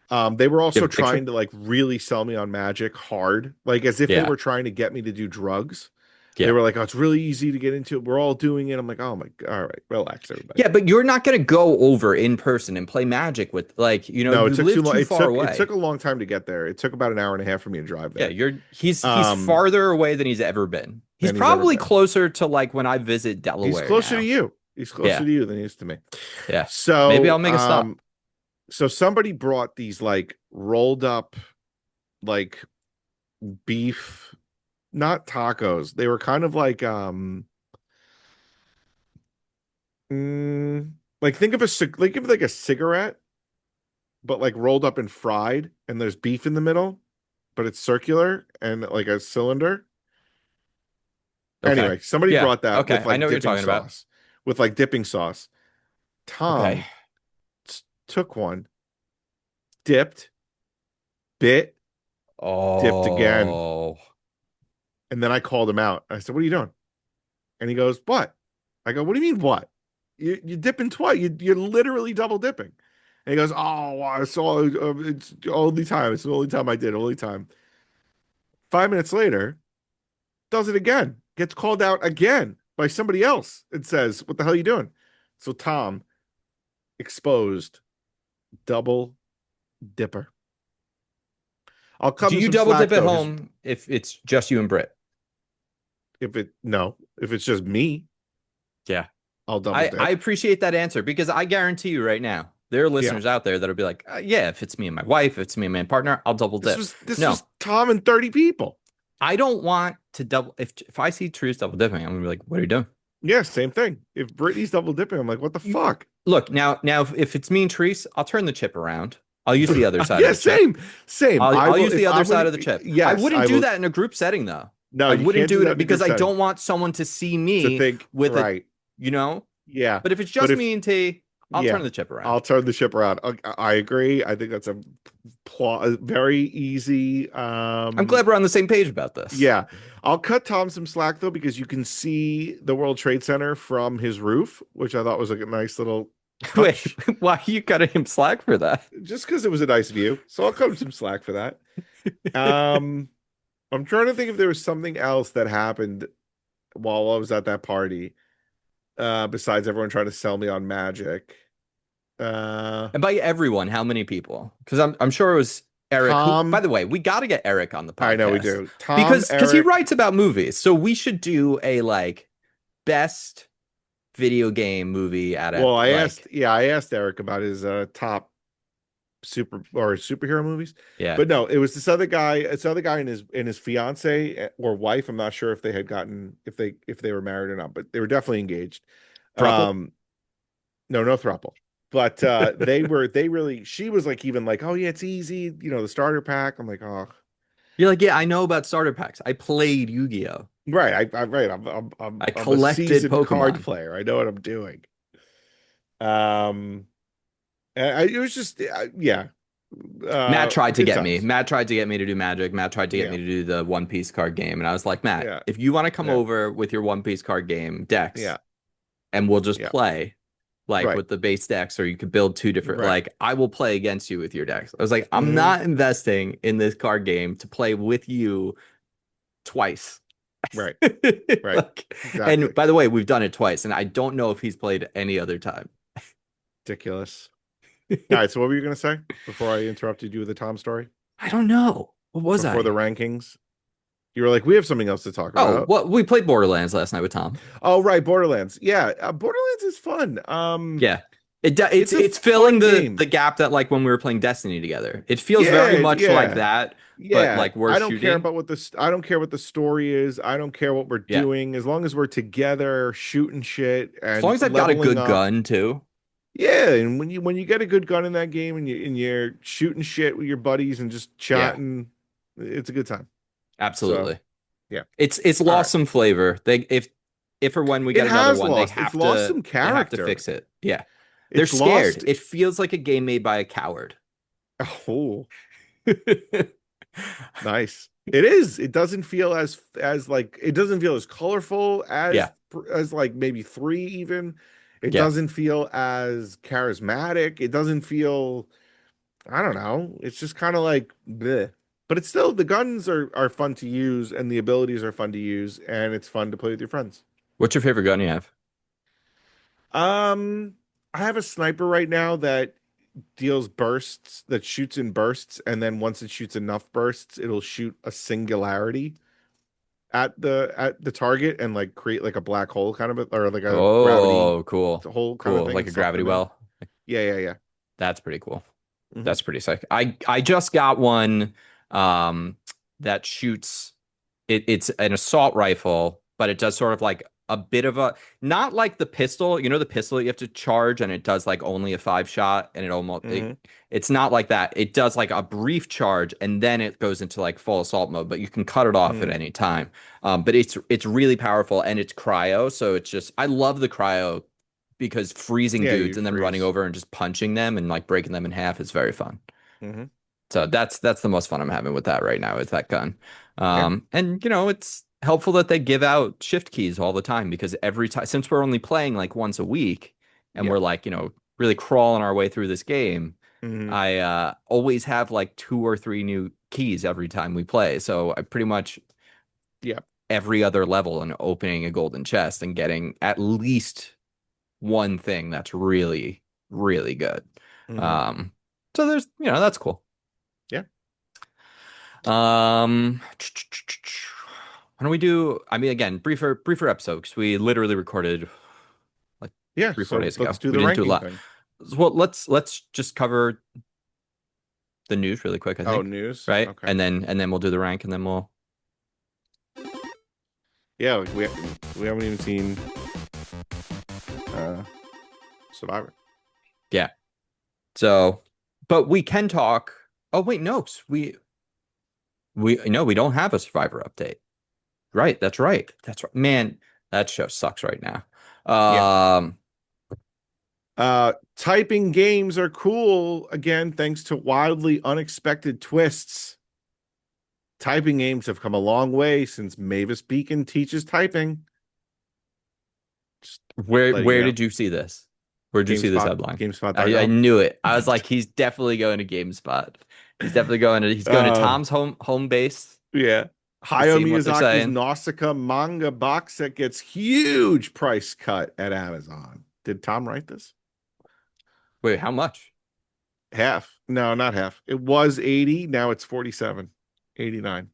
They were You also have a picture? trying to like really sell me on Magic hard, like as if they Yeah. were trying to get me to do drugs. They Yeah. were like, "Oh, it's really easy to get into. We're all doing it." I'm like, "Oh my, all right, relax, everybody." Yeah, but you're not going to go over in person and play Magic with, like, No, you it took too live long. too far It away. took a long time to get there. It took about an hour and a half for me to drive Yeah, there. he's Um, farther away than he's ever been. He's than he's ever probably been. closer to like when I visit Delaware He's closer now. to you. He's closer Yeah. to you than he is to me. Yeah. So Maybe I'll make a stop. So somebody brought these like rolled up like beef, not tacos. They were kind of like like think of like a cigarette, but like rolled up and fried, and there's beef in the middle, but it's circular and like a cylinder. Okay. Anyway, somebody Yeah. brought that Okay. with I like know what you're dipping talking about. sauce. With like dipping sauce. Okay. Tom took one, dipped, bit, dipped again. Oh. And then I called him out. I said, "What are you doing?" And he goes, "What?" I go, "What do you mean, what? You're dipping twice. You're literally double dipping." And he goes, "Oh, I saw it's the only time. It's the only time I did. Only time." 5 minutes later, does it again. Gets called out again by somebody else. It says, "What the hell are you doing?" So Tom exposed double dipper. I'll cut Do him you some double slack dip at though. home if it's just you and Britt? If it's just me, Yeah. I'll double I dip. appreciate that answer because I guarantee you right now, there are listeners out there that'll be like, yeah, if it's me and my wife, if it's me and my partner, I'll double dip. This was Tom and 30 people. I don't want to double. If I see True's double dipping, I'm gonna be like, what are you doing? Yeah, same thing. If Brittany's double dipping, I'm like, what the fuck? Look, now if it's me and Therese, I'll turn the chip around. I'll use the other side Yeah, of the chip. same. I'll use the other side of the chip. Yes, I wouldn't do that in a group setting though. No, I you wouldn't can't do that it in a because group I setting. don't want someone to see me to think with right. Yeah. But if it's just me and T, I'll turn the chip around. I'll turn the chip around. I agree. I think that's a very easy. I'm glad we're on the same page about this. Yeah. I'll cut Tom some slack though, because you can see the World Trade Center from his roof, which I thought was like a nice little touch. Wait, why are you cutting him slack for that? Just because it was a nice view. So I'll cut him some slack for that. I'm trying to think if there was something else that happened while I was at that party. Besides everyone trying to sell me on Magic. And by everyone, how many people? Because I'm sure it was Eric. Tom, who, by the way, we got to get Eric on the podcast. I know we do. Tom, because he writes about movies, so we should do a like best video game movie Well, I asked Eric about his top superhero movies. Yeah. But no, it was this other guy and his fiance or wife. I'm not sure if they had gotten if they were married or not, but they were definitely engaged. Thruple? No throuple. But she was like, even like, oh yeah, it's easy, the starter pack. I'm like, oh, You're like, yeah, I know about starter packs. I played Yu-Gi-Oh. right. I'm I a collected seasoned card Pokemon. player. I know what I'm doing. It was just yeah. Matt tried to Good get me. times. Matt tried to get me to do Magic. Matt tried to get Yeah, me to do the One Piece card game. And I was like, Matt, yeah, if you want to come yeah, over with your One Piece card game decks yeah, and we'll just yeah. play like Right, with the base decks, or you could build two different, right. like I will play against you with your decks. I was like, I'm Hmm. not investing in this card game to play with you twice. Right, right. Like, Exactly. and by the way, we've done it twice, and I don't know if he's played any other time. Ridiculous. All right. So what were you gonna say before I interrupted you with the Tom story? I don't know. What was Before the I? rankings, you were like, we have something else to talk Oh, about. well, we played Borderlands last night with Tom. Oh, right, Borderlands. Yeah, Borderlands is fun. Yeah. It's a It's filling fun game. the gap that like when we were playing Destiny together. It feels Yeah, very much like yeah, that, but yeah. like we're I don't care shooting. about I don't care what the story is. I don't care what we're Yeah. doing as long as we're together shooting shit As long and as I've got a leveling good up. gun too. Yeah, and when you get a good gun in that game and you're shooting shit with your buddies and just Yeah, chatting, it's a good time. So, absolutely. yeah. It's All lost right. some flavor. They if or when we It get another has one, they lost. It's have lost some they have to character. fix it. Yeah. They're It's scared. lost. It feels like a game made by a coward. Oh, nice. It is. It doesn't feel as like it doesn't feel as colorful Yeah. as like maybe three even. It Yeah. doesn't feel as charismatic. It doesn't feel, I don't know. It's just kind of like bleh. But it's still, the guns are fun to use and the abilities are fun to use and it's fun to play with your friends. What's your favorite gun you have? Um, I have a sniper right now that deals bursts, that shoots in bursts, and then once it shoots enough bursts, it'll shoot a singularity at the target and like create like a black hole kind of or like a gravity Oh, cool. hole kind of Cool. thing Like and a suck gravity them in. well. Yeah. That's pretty cool. Hmm. That's pretty sick. I just got one that shoots it's an assault rifle, but it does sort of like a bit of a not like the pistol, the pistol that you have to charge and it does like only a 5 shot and Hmm. it's not like that. It does like a brief charge and then it goes into like full assault mode, but you can cut it off at Hmm. any time. But it's really powerful and it's cryo, so it's just I love the cryo because freezing Yeah, dudes you and then running freeze. over and just punching them and like breaking them in half is very fun. Hmm. So that's the most fun I'm having with that right now is that gun. Yeah. And it's helpful that they give out shift keys all the time because every time since we're only playing like once a week and Yeah. we're like, really crawling our way through this game, Hmm. I always have like 2 or 3 new keys every time we play. So I pretty much Yeah. every other level and opening a golden chest and getting at least one thing that's really, really good. Hmm. Um, so there's, that's cool. Yeah. Why don't we do? I mean, again, briefer episode because we literally recorded like Yeah. 3 4 So days ago. let's do We the didn't do a ranking lot. thing. Well, let's just cover the news really quick, I Oh, think, news. right? Okay. And then we'll do the rank, and then we'll. Yeah, we haven't even seen Survivor. Yeah. So, but we can talk. Oh wait, no, we no, we don't have a Survivor update. Right, that's right. That's right. Man, that show sucks right now. Yeah. Um, Typing games are cool again thanks to wildly unexpected twists. Typing games have come a long way since Mavis Beacon teaches typing. Just where letting you where know. did you see this? Where did you see this GameSpot, headline? I GameSpot.com. knew it. I was like, he's definitely going to GameSpot. He's going to Uh, Tom's home base yeah. to Hayao see what they're Miyazaki's saying. Nausicaa manga box set gets huge price cut at Amazon. Did Tom write this? Wait, how much? Half. No, not half. It was 80, now it's 47. 89.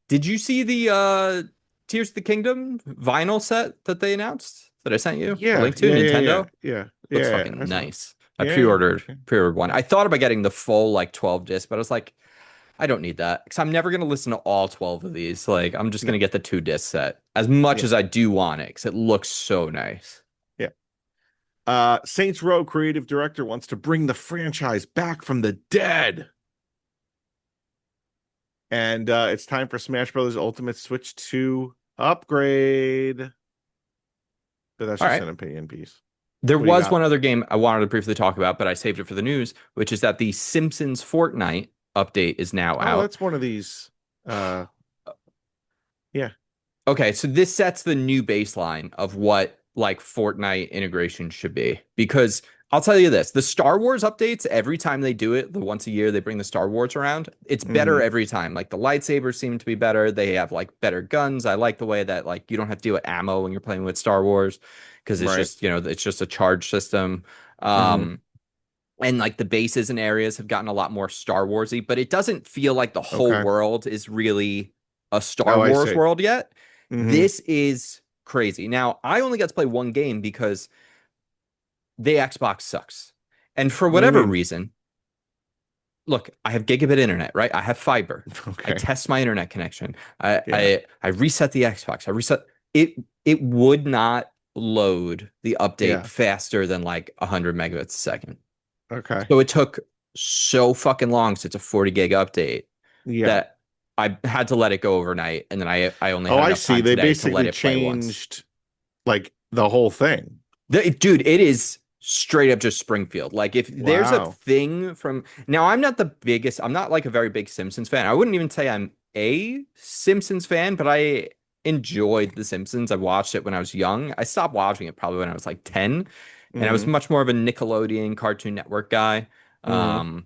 Did you see the Tears of the Kingdom vinyl set that they announced that I sent you a Yeah, link to? Nintendo yeah. looks I fucking saw it. nice. I Yeah, yeah. pre-ordered one. I thought about getting the full like 12 disc, but I was like, I don't need that because I'm never gonna listen to all 12 of these. Like, I'm just No, gonna get the 2 disc set as much yeah, as I do want it because it looks so nice. yeah. Saints Row creative director wants to bring the franchise back from the dead. And it's time for Smash Brothers Ultimate Switch 2 upgrade. But that's All just right. an opinion piece. There What do you was got? one other game I wanted to briefly talk about, but I saved it for the news, which is that the Simpsons Fortnite update is now Oh, out. that's one of these. Uh, yeah. Okay, so this sets the new baseline of what like Fortnite integration should be. Because I'll tell you this, the Star Wars updates, every time they do it, the once a year they bring the Star Wars around, it's better Mm-hmm. every time. Like the lightsabers seem to be better. They have like better guns. I like the way that like you don't have to deal with ammo when you're playing with Star Wars because it's Right. just, it's just a charge system. Mm-hmm. And like the bases and areas have gotten a lot more Star Warsy, but it doesn't feel like the whole Okay. world is really a Star Oh, I Wars see. world yet. Mm-hmm. This is crazy. Now, I only got to play one game because the Xbox sucks. And for What do you whatever mean? reason, look, I have gigabit internet, right? I have fiber. I Okay. test my internet connection. I Yeah. I reset the Xbox. I reset it. It would not load the update Yeah. faster than like 100 megabits a second. Okay. So it took so fucking long since it's a 40 gig update Yeah. that I had to let it go overnight, and then I only Oh, had I enough see. time They today to let basically it play once. changed like the whole thing. Dude, it is straight up just Springfield. Like if there's a Wow. thing from now, I'm not like a very big Simpsons fan. I wouldn't even say I'm a Simpsons fan, but I enjoyed The Simpsons. I watched it when I was young. I stopped watching it probably when I was like 10, and I was Mm-hmm. much more of a Nickelodeon Cartoon Network guy. Mm-hmm.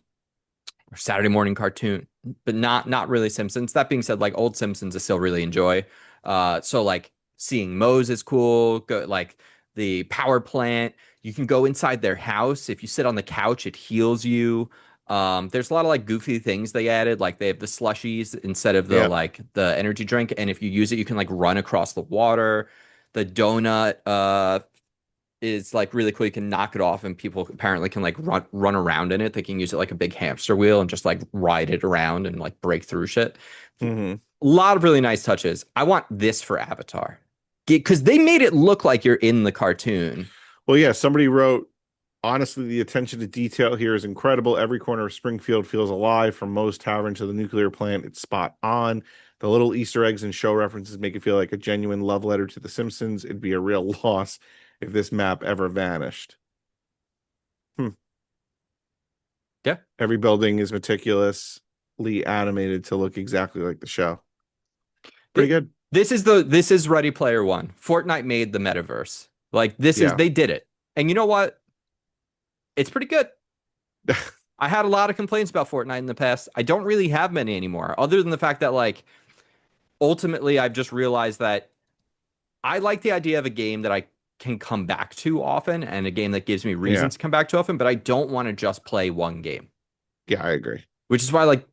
Or Saturday morning cartoon, but not really Simpsons. That being said, like old Simpsons I still really enjoy. So like seeing Moe's is cool. Go like the power plant. You can go inside their house. If you sit on the couch, it heals you. There's a lot of like goofy things they added. Like they have the slushies instead of the Yeah. like the energy drink. And if you use it, you can like run across the water. The donut is like really cool. You can knock it off, and people apparently can like run around in it. They can use it like a big hamster wheel and just like ride it around and like break through shit. Mm-hmm. A lot of really nice touches. I want this for Avatar because they made it look like you're in the cartoon. Well, yeah, somebody wrote, honestly, the attention to detail here is incredible. Every corner of Springfield feels alive, from Moe's Tavern to the nuclear plant. It's spot on. The little Easter eggs and show references make it feel like a genuine love letter to The Simpsons. It'd be a real loss if this map ever vanished. Yeah. Every building is meticulously animated to look exactly like the show. Pretty good. This is Ready Player One. Fortnite made the metaverse. Like Yeah. they did it. And you know what? It's pretty good. I had a lot of complaints about Fortnite in the past. I don't really have many anymore, other than the fact that like ultimately I've just realized that I like the idea of a game that I can come back to often and a game that gives me Yeah. reasons to come back to often, but I don't want to just play one game. Yeah, I agree. Which is why like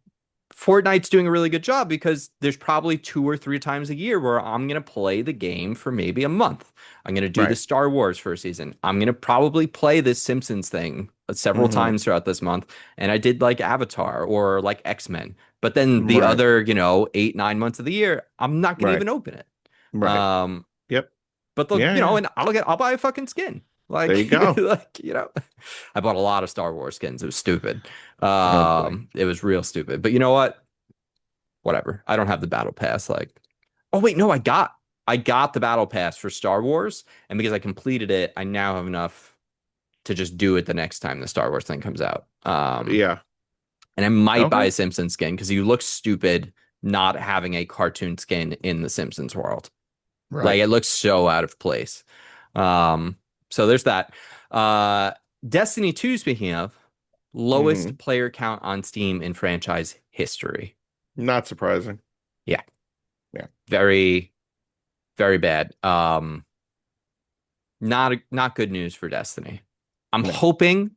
Fortnite's doing a really good job because there's probably 2 or 3 times a year where I'm going to play the game for maybe a month. I'm going to do the Right. Star Wars for a season. I'm going to probably play this Simpsons thing several Mm-hmm. times throughout this month. And I did like Avatar or like X-Men. But then the Right. other, 8, 9 months of the year, I'm not going to Right. even open it. Right. Um, Yep. but look, Yeah, yeah. and I'll buy a fucking skin. There you Like, go. I bought a lot of Star Wars skins. It was stupid. Oh boy. It was real stupid. But you know what? Whatever. I don't have the battle pass. Like, oh wait, no, I got the battle pass for Star Wars, and because I completed it, I now have enough to just do it the next time the Star Wars thing comes out. Yeah. And I might buy Okay. a Simpsons skin because you look stupid not having a cartoon skin in the Simpsons world. Like Right. it looks so out of place. So there's that. Uh, Destiny 2, speaking of, Mm-hmm. lowest player count on Steam in franchise history. Not surprising. Yeah. Yeah. Very, very bad. Not good news for Destiny. I'm No. hoping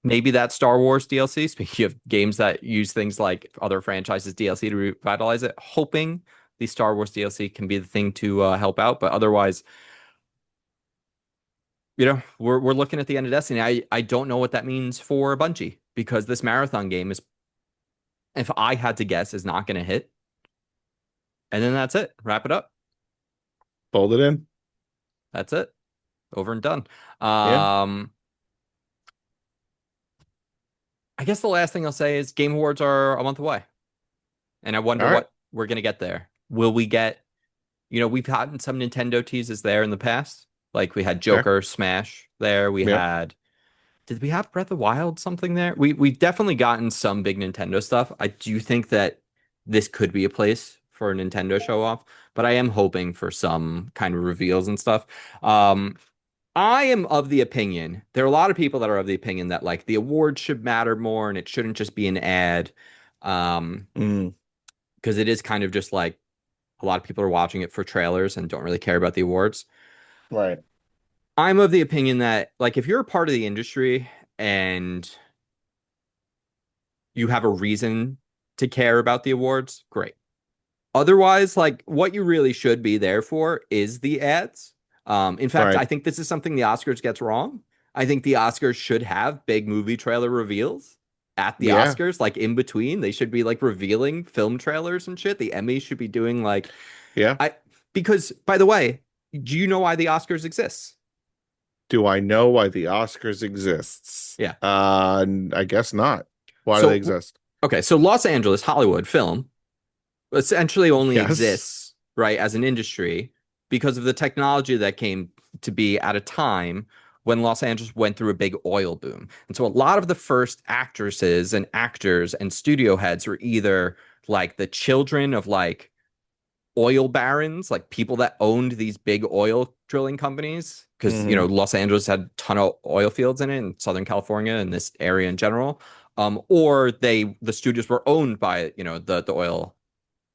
maybe that Star Wars DLC, speaking of games that use things like other franchises DLC to revitalize it, hoping the Star Wars DLC can be the thing to help out. But otherwise, we're looking at the end of Destiny. I don't know what that means for Bungie because this marathon game is, if I had to guess, is not going to hit. And then that's it. Wrap it up. Fold it in. That's it. Over and done. Yeah. I guess the last thing I'll say is Game Awards are a month away. And I wonder All right. what we're going to get there. Will we get, we've gotten some Nintendo teases there in the past. Like we had Okay. Joker Smash there. Yep. Did we have Breath of Wild something there? We've definitely gotten some big Nintendo stuff. I do think that this could be a place for a Nintendo show off, but I am hoping for some kind of reveals and stuff. I am of the opinion, there are a lot of people that are of the opinion that like the awards should matter more and it shouldn't just be an ad. Because it is kind of just like a lot of people are watching it for trailers and don't really care about the awards. Right. I'm of the opinion that like if you're a part of the industry and you have a reason to care about the awards, great. Otherwise, like what you really should be there for is the ads. In fact, Right. I think this is something the Oscars gets wrong. I think the Oscars should have big movie trailer reveals at the Yeah. Oscars, like in between. They should be like revealing film trailers and shit. The Emmys should be doing like Yeah. because by the way, do you know why the Oscars exists? Do I know why the Oscars exists? Yeah. I guess not. Why do So they exist? okay, so Los Angeles Hollywood film essentially only Yes. exists, right, as an industry because of the technology that came to be at a time when Los Angeles went through a big oil boom. And so a lot of the first actresses and actors and studio heads were either like the children of like oil barons, like people that owned these big oil drilling companies, because Los Angeles had a ton of oil fields in it in Southern California and this area in general. Or the studios were owned by, the oil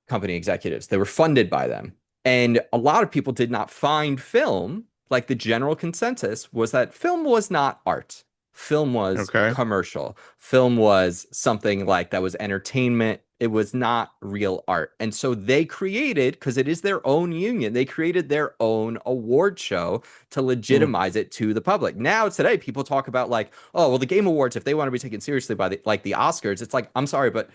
company executives. They were funded by them. And a lot of people did not find film, like the general consensus was that film was not art. Film was Okay. commercial. Film was something like that was entertainment. It was not real art. And so they created, because it is their own union, they created their own award show to legitimize it to the public. Now, today, people talk about like, oh, well, the Game Awards, if they want to be taken seriously by the Oscars, it's like, I'm sorry, but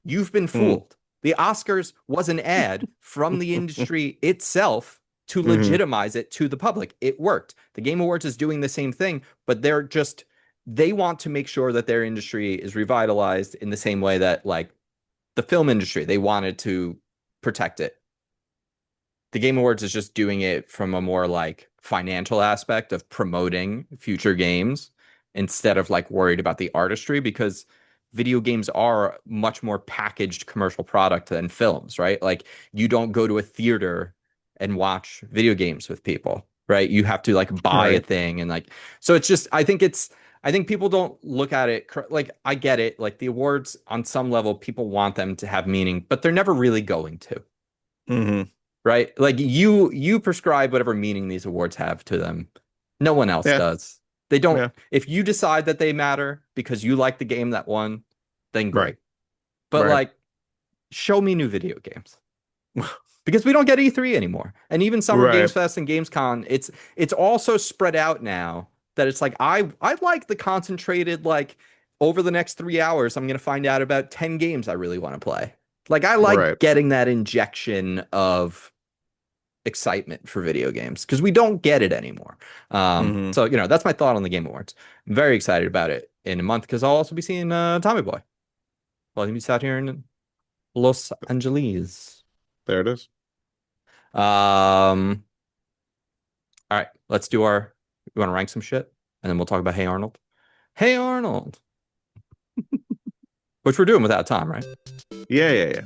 you've been fooled. The Oscars was an ad from the industry itself to legitimize it to the public. It worked. The Game Awards is doing the same thing, but they want to make sure that their industry is revitalized in the same way that like the film industry, they wanted to protect it. The Game Awards is just doing it from a more like financial aspect of promoting future games instead of like worried about the artistry, because video games are much more packaged commercial product than films, right? Like you don't go to a theater and watch video games with people, right? You have to like buy a thing and like, so it's just, I think people don't look at it like I get it. Like the awards on some level, people want them to have meaning, but they're never really going to. Right? Like you prescribe whatever meaning these awards have to them. No one else does. They don't. Yeah. If you decide that they matter because you like the game that won, then great. Right. But like, show me new video games. Because we don't get E3 anymore. And even Summer Games Fest and Gamescom, it's also spread out now that it's like I like the concentrated, like over the next 3 hours, I'm gonna find out about 10 games I really want to play. Like I like getting that injection of excitement for video games because we don't get it anymore. So that's my thought on the Game Awards. I'm very excited about it in a month because I'll also be seeing Tommy Boy while he's out here in Los Angeles. There it is. All right, let's do you want to rank some shit and then we'll talk about Hey Arnold. Hey Arnold. Which we're doing without Tom, right? Yeah.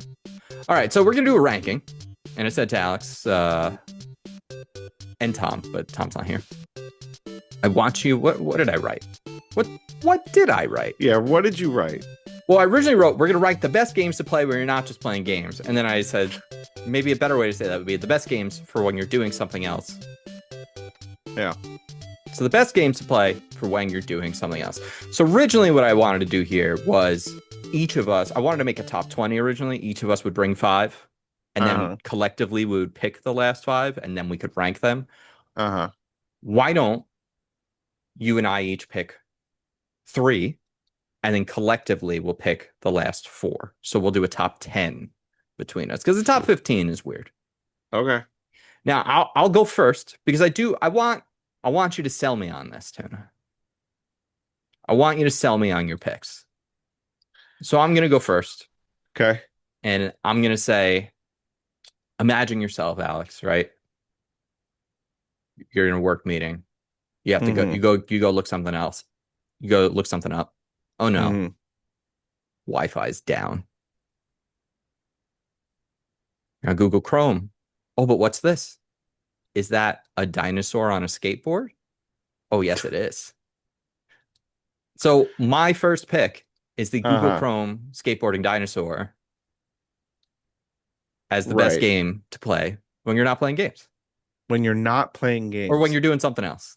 All right, so we're gonna do a ranking. And I said to Alex and Tom, but Tom's not here. I want you. What did I write? What did I write? Yeah, what did you write? Well, I originally wrote we're gonna rank the best games to play when you're not just playing games, and then I said maybe a better way to say that would be the best games for when you're doing something else. Yeah. So the best games to play for when you're doing something else. So originally, what I wanted to do here was each of us. I wanted to make a top 20 originally. Each of us would bring 5. And then collectively we would pick the last 5 and then we could rank them. Why don't you and I each pick 3, and then collectively we'll pick the last 4. So we'll do a top 10 between us because the top 15 is weird. Okay. Now I'll go first because I want you to sell me on this, Tuna. I want you to sell me on your picks. So I'm gonna go first, Okay. and I'm gonna say, imagine yourself, Alex, right? You're in a work meeting. You have to go, Mm-hmm. you go look something else. You go look something up. Oh no, Mm-hmm. Wi-Fi's down. Now Google Chrome. Oh, but what's this? Is that a dinosaur on a skateboard? Oh, yes, it is. So my first pick is the Google Uh-huh. Chrome skateboarding dinosaur as the best Right. game to play when you're not playing games When you're not playing or when games. you're doing something else.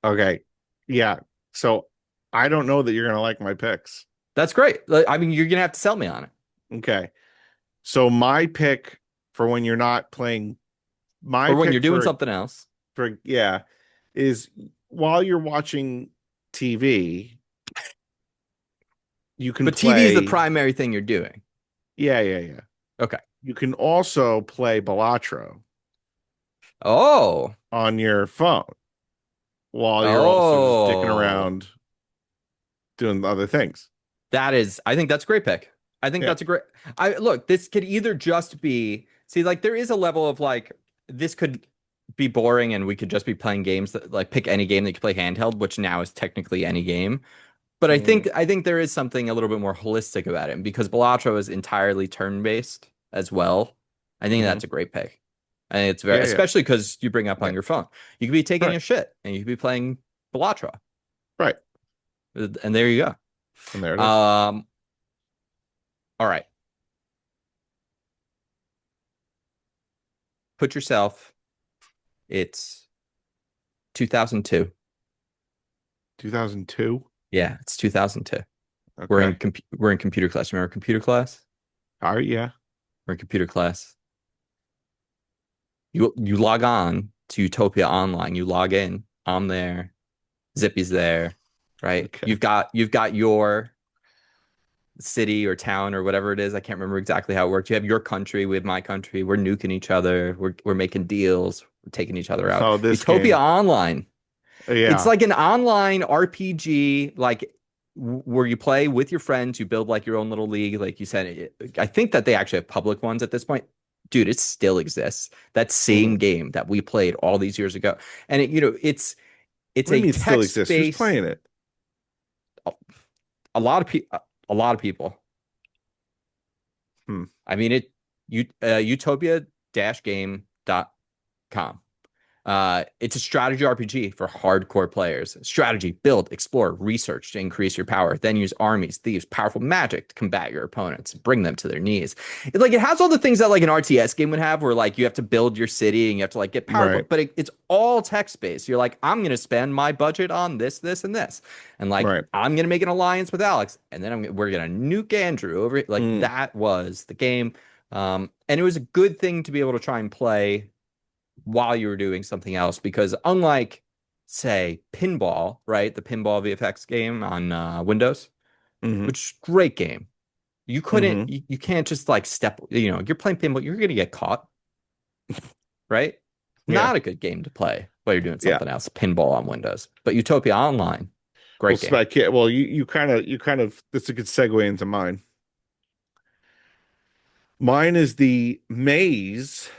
Okay. Yeah. So I don't know that you're gonna like my picks. That's great. I mean, you're gonna have to sell me on it. Okay. So my pick for when you're not playing, my Or when you're pick doing something else. for yeah, is while you're watching TV, you can But TV is the play. primary thing you're doing. Yeah, yeah, yeah. Okay. You can also play Balatro Oh. on your phone while you're also just dicking Oh. around doing other things. I think that's a great pick. I think Yeah. that's a great. Look, this could either just be, see, like there is a level of like, this could be boring and we could just be playing games that like pick any game that you can play handheld, which now is technically any game. But Mm, I think there is something a little bit more holistic about it. And because Balatro is entirely turn-based as well, I think mm-hmm. that's a great pick. I think it's very, Yeah, yeah, especially because you bring up on yeah. your phone. You could be taking Right, a shit and you could be playing Balatro. right. And there you And there it go. is. All right. Put yourself, it's 2002. 2002. Yeah, it's 2002. Okay. We're in computer class. Remember computer class? All right. Yeah. We're in computer class. You log on to Utopia online. You log in. I'm there. Zippy's there, right? Okay. You've got your city or town or whatever it is. I can't remember exactly how it works. You have your country, we have my country. We're nuking each other. We're making deals. We're taking each other out. Oh, this Utopia game. Online. It's Yeah. like an online RPG, like where you play with your friends. You build like your own little league, like you said. I think that they actually have public ones at this point. Dude, it still exists. That same Mm. game that we played all these years ago, and it's What do you a mean it still exists? Who's text-based. playing it? A lot of people, a lot of people. Hmm. I mean, utopia-game.com. It's a strategy RPG for hardcore players. Strategy, build, explore, research to increase your power. Then use armies, thieves, powerful magic to combat your opponents, bring them to their knees. It has all the things that like an RTS game would have, where like you have to build your city and you have to like get power, Right. but it's all text based. You're like, I'm gonna spend my budget on this, this, and this, and like Right. I'm gonna make an alliance with Alex, and then we're gonna nuke Andrew over. Like Mm. that was the game, and it was a good thing to be able to try and play while you were doing something else because unlike say pinball, right, the pinball VFX game on Windows, Mm-hmm. which great game, Mm-hmm. you can't just like step, you're playing pinball, you're gonna get caught, right? Yeah. Not a good game to play while you're doing Yeah. something else. Pinball on Windows, but Utopia Online, Well, great game. Spec, yeah. Well, you kind of that's a good segue into mine. Mine is the maze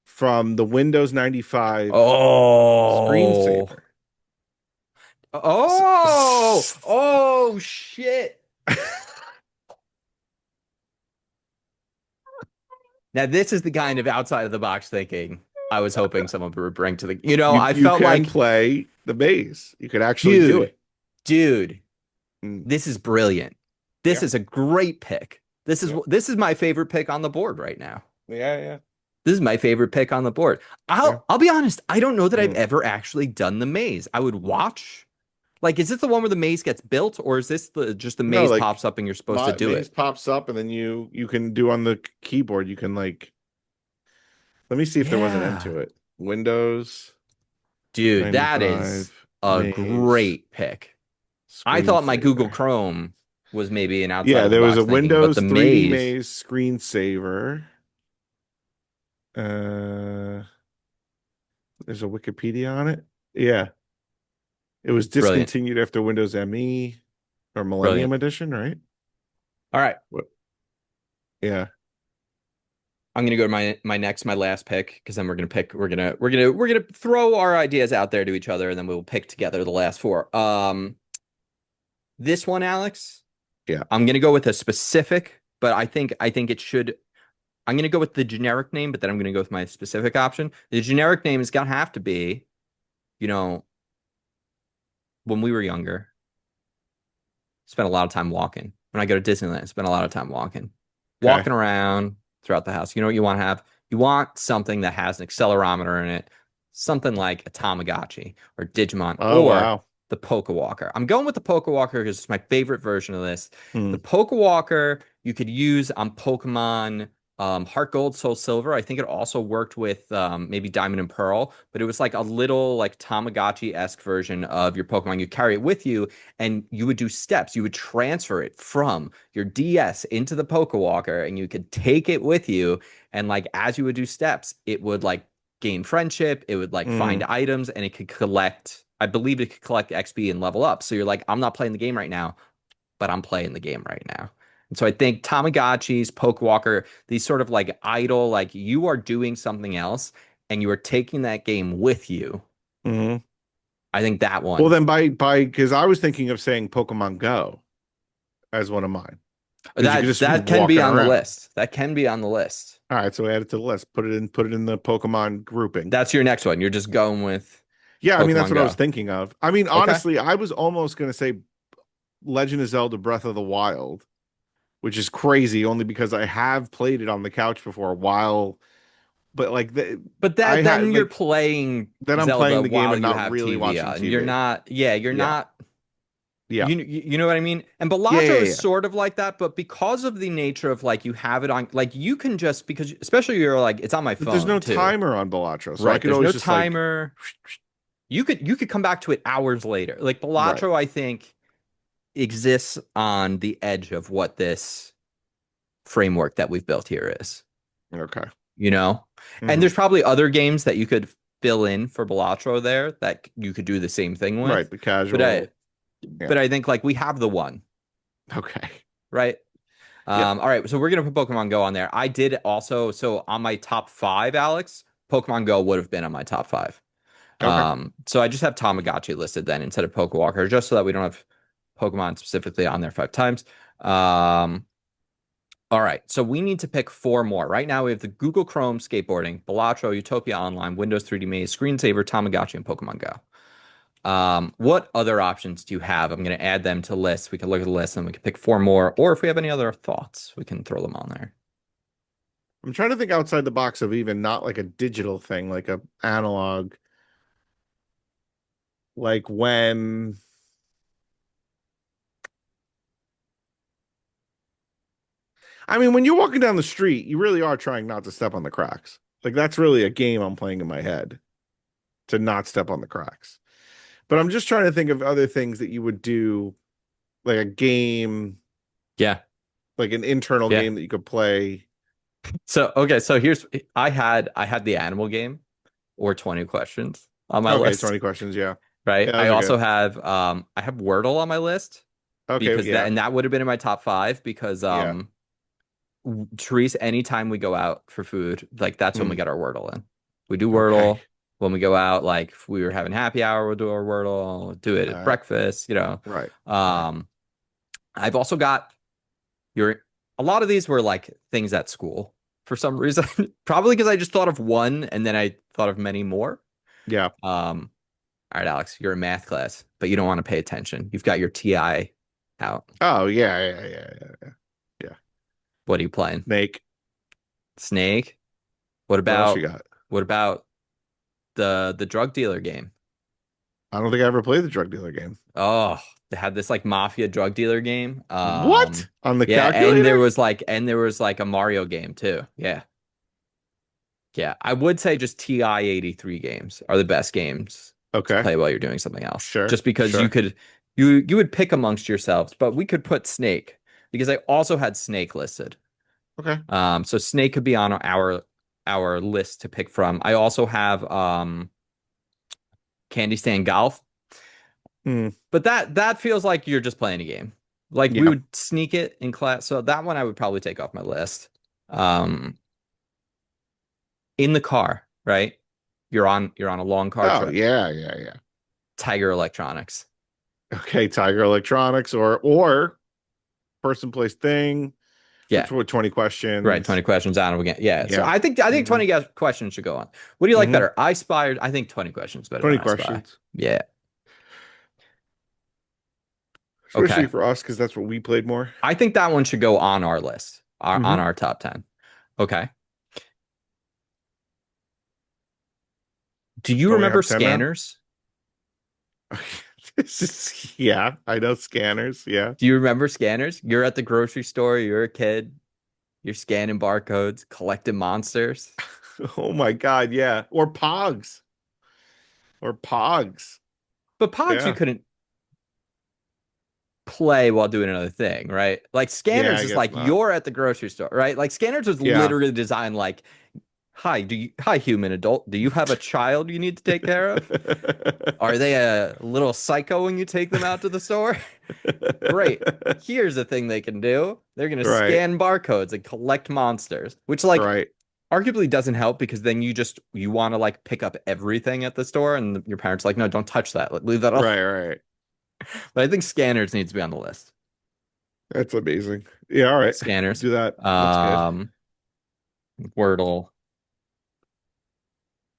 from the Windows 95 Oh, screensaver. oh shit. Now, this is the kind of outside of the box thinking I was hoping someone would bring to the, You I you felt can like, play the maze. You could actually do dude, it. dude, Mm. this is brilliant. This Yeah. is a great pick. Yeah. This is my favorite pick on the board right now. Yeah. Yeah. This is my favorite pick on the board. Yeah. I'll be honest, I don't know that I've Mm. ever actually done the maze. I would watch. Like, is this the one where the maze gets built, or is this just the No, maze like pops up and you're supposed to my do maze it? pops up, and then you can do on the keyboard. You can like. Let me see if there was an end Yeah. to it. Windows Dude, 95. a Maze great pick. I thought my Google screensaver. Chrome was maybe an outside Yeah, of the there was a box thinking, but Windows the 3D maze, Maze screensaver. Uh, there's a Wikipedia on it. Yeah, it was brilliant, discontinued after Windows ME or Millennium brilliant. Edition, right? All right, What? Yeah. I'm gonna go to my last pick because then we're gonna pick we're gonna throw our ideas out there to each other and then we'll pick together the last four. This one, Alex, Yeah. I'm gonna go with a specific, but I think it should. I'm gonna go with the generic name, but then I'm gonna go with my specific option. The generic name is gonna have to be, you know, when we were younger, spent a lot of time walking. When I go to Disneyland, spend a lot of time walking, Okay. walking around throughout the house. You know what you want to have? You want something that has an accelerometer in it, something like a Tamagotchi or Digimon Oh or wow. the Pokewalker. I'm going with the Pokewalker because it's my favorite version of this. Hmm. The Pokewalker you could use on Pokemon Heart Gold, Soul Silver. I think it also worked with maybe Diamond and Pearl, but it was like a little like Tamagotchi-esque version of your Pokemon. You carry it with you and you would do steps. You would transfer it from your DS into the Pokewalker and you could take it with you. And like as you would do steps, it would like gain friendship, it would like Hmm. find items and it could collect, I believe it could collect XP and level up. So you're like, I'm not playing the game right now, but I'm playing the game right now. And so I think Tamagotchis, Pokewalker, these sort of like idle, like you are doing something else and you are taking that game with you. Hmm. I think that Well, one. then by because I was thinking of saying Pokemon Go as one of mine because you could just be That can be walking on the around. list. That can be on the list. All right, so add it to the list. Put it in the Pokemon grouping. That's your next one. You're just going with Yeah, I mean that's Pokemon what I was Go. thinking of. I mean, Okay. honestly, I was almost gonna say Legend of Zelda Breath of the Wild, which is crazy only because I have played it on the couch before a while, but like But I that had then you're like playing then I'm Zelda playing the game while and you not have really TV watching on. You're TV. not, yeah, you're Yeah. not, Yeah. you know what I mean? And Yeah, Balatro yeah, is yeah. sort of like that, but because of the nature of like you have it on, like you can just, because especially you're like, it's on my But there's phone no too, timer on Balatro, so I right? could There's always no just like timer. You could come back to it hours later. Like right. Balatro, I think exists on the edge of what this framework that we've built here is, Okay. you know? And Hmm. there's probably other games that you could fill in for Balatro there that you could do the same thing Right, with. the But I casual. Yeah. but I think like we have the one, Okay. right? Yep. All right, so we're gonna put Pokemon Go on there. I did also, so on my top five, Alex, Pokemon Go would have been on my top five. Okay. So I just have Tamagotchi listed then instead of Pokewalker, just so that we don't have Pokemon specifically on there five times. All right, so we need to pick four more. Right now, we have the Google Chrome skateboarding, Balatro, Utopia Online, Windows 3D Maze, Screensaver, Tamagotchi, and Pokemon Go. What other options do you have? I'm going to add them to lists. We can look at the list and we can pick four more. Or if we have any other thoughts, we can throw them on there. I'm trying to think outside the box of even not like a digital thing, like a analog. Like when you're walking down the street, you really are trying not to step on the cracks. Like that's really a game I'm playing in my head to not step on the cracks. But I'm just trying to think of other things that you would do, like a game, Yeah. like an internal Yeah. game that you could play. So, okay. So here's, I had the animal game or 20 questions on my Okay, list, 20 questions. Yeah. right? Yeah, I those are also good. have, I have Wordle on my list Okay, because yeah. that would have been in my top five because, Yeah. Therese, anytime we go out for food, like that's when we Hmm. get our Wordle in. We do Okay. Wordle when we go out, like if we were having happy hour, we'll do our Wordle, do it at All right. breakfast, you know. Right. Right. Um, I've also got your a lot of these were like things at school for some reason. Probably because I just thought of one and then I thought of many more. Yeah. All right, Alex, you're in math class, but you don't want to pay attention. You've got your TI out. Oh, yeah, yeah, yeah, yeah, yeah. Yeah. What are you playing? Snake. Snake? What What else you about got? what about the drug dealer game? I don't think I ever played the drug dealer game. Oh, they had this like mafia drug dealer game. What? On the Yeah, and calculator? there was like a Mario game too. Yeah. Yeah. I would say just TI 83 games are the best games to Okay. play while you're doing something else. Sure. Just because Sure. you would pick amongst yourselves, but we could put Snake because I also had Snake listed. Okay. So Snake could be on our list to pick from. I also have Candy Stand Golf, Mm, but that feels like you're just playing a game. Like we yeah. would sneak it in class, so that one I would probably take off my list. Um, in the car, right? You're on a long car Oh, trip. yeah, yeah, yeah. Tiger Electronics. Okay, Tiger Electronics or person, place, thing. Yeah, For 20 right. questions. 20 questions on again. Yeah. So Yeah. I think Hmm. 20 questions should go on. What do you like Hmm. better? I Spy. I think 20 questions better than 20 I Spy. questions. Yeah. Especially Okay. for us, because that's what we played more. I think that one should go on our list, on Hmm. our top 10. Okay. Do you Don't we remember have 10 now? Skannerz? Yeah, I know Skannerz. Yeah. Do you remember Skannerz? You're at the grocery store, you're a kid, you're scanning barcodes, collecting monsters. Oh my God, yeah. Or Pogs. Or Pogs. But Pogs, you Yeah. couldn't play while doing another thing, right? Like Yeah, Scanners I is guess like not. you're at the grocery store, right? Like Scanners was Yeah. literally designed like, hi, human adult, do you have a child you need to take care of? Are they a little psycho when you take them out to the store? Great. Here's a thing they can do. They're gonna Right. scan barcodes and collect monsters, which like Right. arguably doesn't help because then you want to like pick up everything at the store and your parents are like, no, don't touch that. Like, leave that alone. Right. Right. But I think Scanners needs to be on the list. That's amazing. Yeah, all right. Scanners. Do that. That's good. Um, Wordle.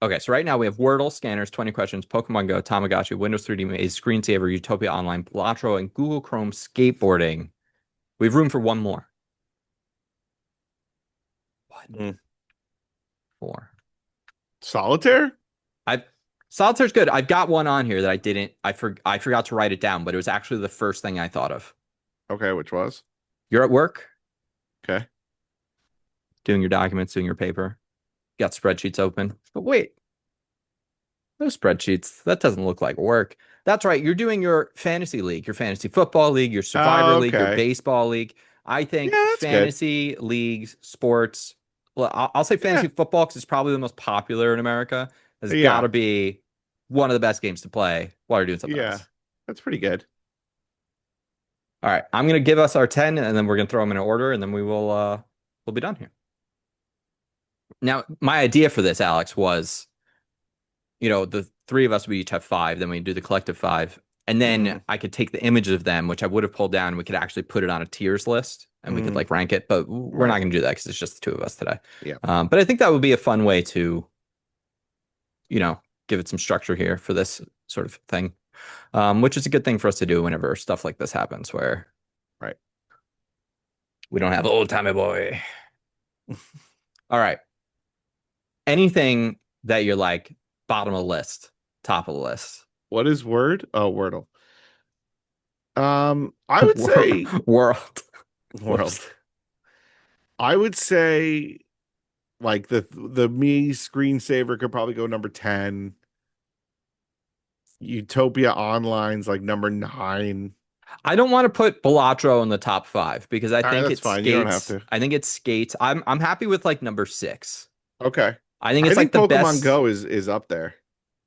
Okay, so right now we have Wordle, Scanners, 20 questions, Pokemon Go, Tamagotchi, Windows 3D Maze, Screensaver, Utopia Online, Blotro, and Google Chrome skateboarding. We have room for one more. One Mm. more. Solitaire? I've Solitaire's good. I've got one on here that I forgot to write it down, but it was actually the first thing I thought of. Okay, which was? You're at work, Okay. doing your documents, doing your paper, got spreadsheets open. But wait, no spreadsheets. That doesn't look like work. That's right. You're doing your fantasy league, your fantasy football league, your survivor Oh, league, your okay. baseball league. I Yeah, think that's good. fantasy leagues, sports, well, I'll say Yeah. fantasy football because it's probably the most popular in America. Has got Yeah. to be one of the best games to play while you're doing something Yeah. else. That's pretty good. All right, I'm gonna give us our 10 and then we're gonna throw them in order and then we'll be done here. Now, my idea for this, Alex, was the three of us would each have five, then we do the collective five. And then Mm. I could take the images of them, which I would have pulled down, and we could actually put it on a tiers list and we could Mm. like rank it, but we're not Right. going to do that because it's just the two of us today. Yeah. But I think that would be a fun way to, give it some structure here for this sort of thing, which is a good thing for us to do whenever stuff like this happens where Right. we don't have old timey boy. All right. Anything that you're like bottom of the list, top of the list. What is Word? Oh, Wordle. I would say World. World. I would say like the me screensaver could probably go number 10. Utopia Online's like number 9. I don't want to put Balatro in the top 5 because I All right, think that's it fine. You don't have skates. to. I think it skates. I'm happy with like number 6. Okay. I think I it's like think the Pokemon best. Go is up there,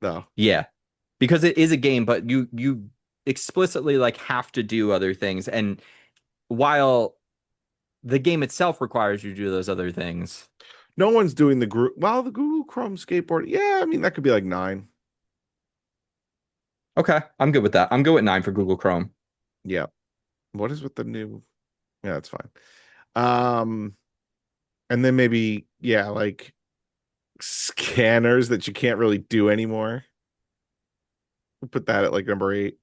though. Yeah, because it is a game, but you explicitly like have to do other things, and while the game itself requires you to do those other things. No one's doing the group. Well, the Google Chrome skateboard. Yeah, I mean that could be like 9. Okay, I'm good with that. I'm good with 9 for Google Chrome. Yeah. What is with the new? Yeah, that's fine. And then maybe like scanners that you can't really do anymore. We'll put that at like number 8.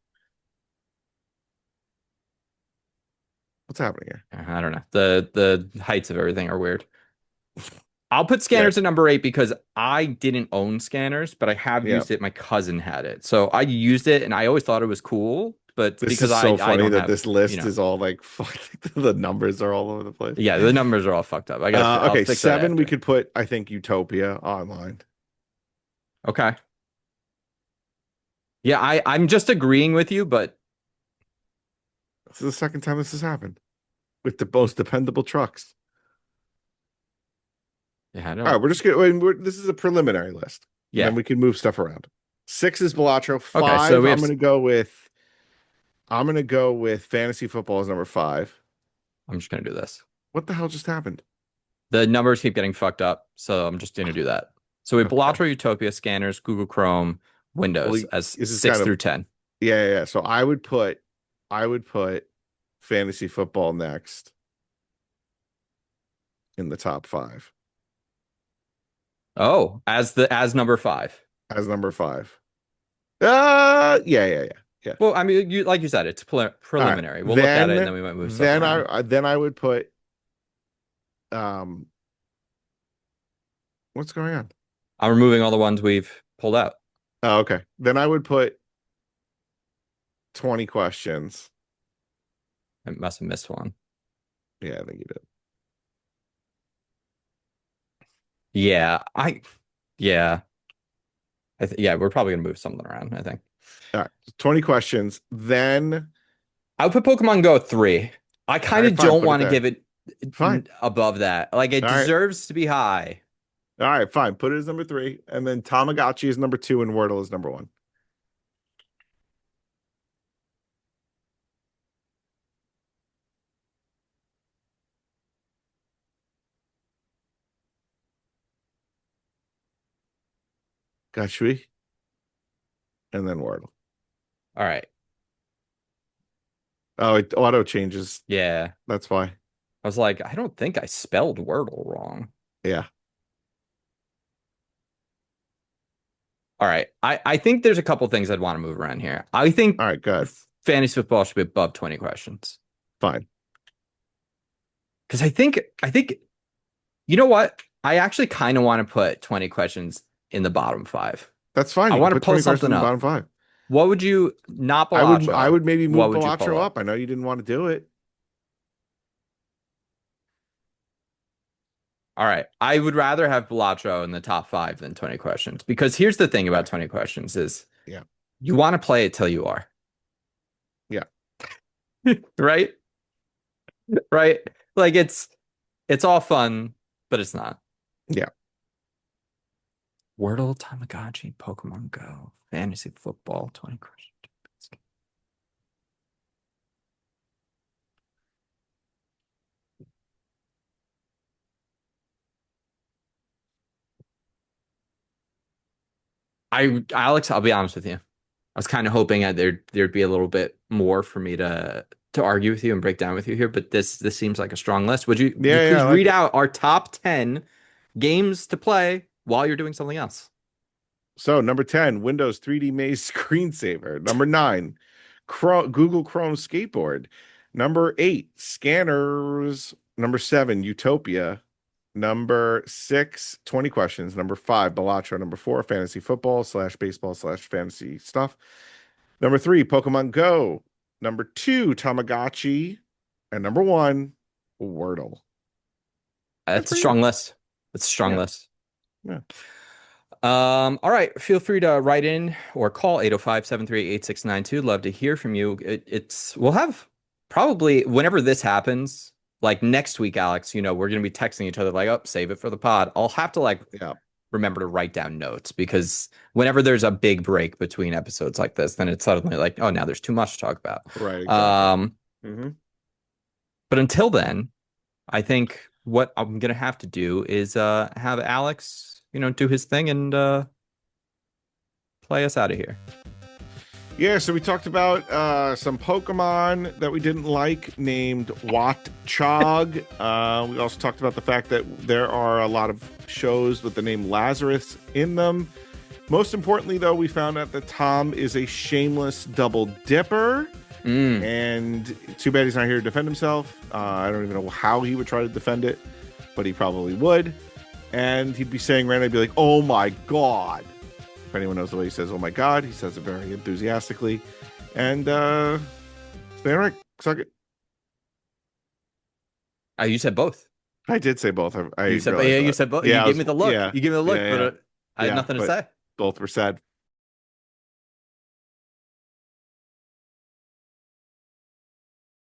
What's happening here? I don't know. The heights of everything are weird. I'll put Yeah. Scanners at number 8 because I didn't own Scanners, but I have Yeah. used it. My cousin had it. So I used it and I always thought it was cool. But This because is so I funny don't that have, this list is all like the numbers are all over the place. yeah, the numbers are all fucked up. I'll Okay, fix that 7 we after. could put, I think, Utopia Online. Okay. Yeah, I'm just agreeing with you, but This is the second time this has happened with the most dependable trucks. yeah, I All right, don't. we're just gonna. This is a preliminary list, and then Yeah. we can move stuff around. 6 is Balatro. Okay, so 5, we have. I'm gonna go with. I'm gonna go with fantasy football as number 5. I'm just gonna do this. What the hell just happened? The numbers keep getting fucked up, so I'm just gonna do that. So we have Okay. Balatro, Utopia, Scanners, Google Chrome, Well, Windows as this is six kind of through 10. yeah. So I would put fantasy football next in the top 5 Oh, as number 5. as number 5. Yeah. Well, I mean, you like you said, it's All right. preliminary. We'll look at it and then we might move stuff around. I would put um what's going on? I'm removing all the ones we've pulled out. Oh, okay. Then I would put 20 questions. I must have missed one. Yeah, I think you did. Yeah, yeah, yeah, we're probably gonna move something around, I think. All right. 20 questions. Then I would put Pokemon Go 3. I kind all of right, fine, don't put it want to there. give it Fine. above that. Like it All right. deserves to be high. All right, fine. Put it as number 3. And then Tamagotchi is number 2 and Wordle is number 1. Gashwi. And then Wordle. All right. Oh, it auto changes. Yeah. That's why. I was like, I don't think I spelled Wordle wrong. Yeah. All right. I think there's a couple things I'd want to move around here. I think All right, good. fantasy football should be above 20 questions. Fine. Because I think you know what? I actually kind of want to put 20 questions in the bottom 5. That's fine. I You want can to put pull 20 questions something in the up. bottom 5. What would you not I would Balatro? maybe move What would you pull Balatro up? up. I know you didn't want to do it. All right. I would rather have Balatro in the top 5 than 20 questions. Because here's the thing about 20 questions is Yeah. you want to play it till you are. Yeah. Right? Right? Like it's all fun, but it's not. Yeah. Wordle, Tamagotchi, Pokemon Go, fantasy football, 20 questions. Alex, I'll be honest with you. I was kind of hoping that there'd be a little bit more for me to argue with you and break down with you here, but this seems like a strong list. Would you please I like read it. out our top 10 games to play while you're doing something else? So number 10, Windows 3D Maze screensaver. Number 9, Google Chrome skateboard. Number 8, Skannerz. Number 7, Utopia. Number 6, 20 questions. Number 5, Balatro. Number 4, fantasy football / baseball / fantasy stuff. Number 3, Pokemon Go. Number 2, Tamagotchi. And number 1, Wordle. That's a strong list. It's a strong Yeah. list. Yeah. All right. Feel free to write in or call 805-738-8692. Love to hear from you. We'll have probably whenever this happens, like next week, Alex, we're gonna be texting each other like, oh, save it for the pod. I'll have to remember to write down notes because whenever there's a big break between episodes like this, then it's suddenly like, oh, now there's too much to talk about. Right. Exactly. But until then, I think what I'm gonna have to do is have Alex do his thing and play us out of here. Yeah, so we talked about some Pokemon that we didn't like named Watchog. We also talked about the fact that there are a lot of shows with the name Lazarus in them. Most importantly, though, we found out that Tom is a shameless double dipper. And too bad he's not here to defend himself. I don't even know how he would try to defend it, but he probably would. And he'd be saying randomly, be like, oh my God. If anyone knows the way he says, oh my God, he says it very enthusiastically. And stay all right. Suck it. You said both. I did say both. You said both. Yeah, you gave me the look. Yeah, you gave me the look, yeah, but I had nothing to say. Both were said.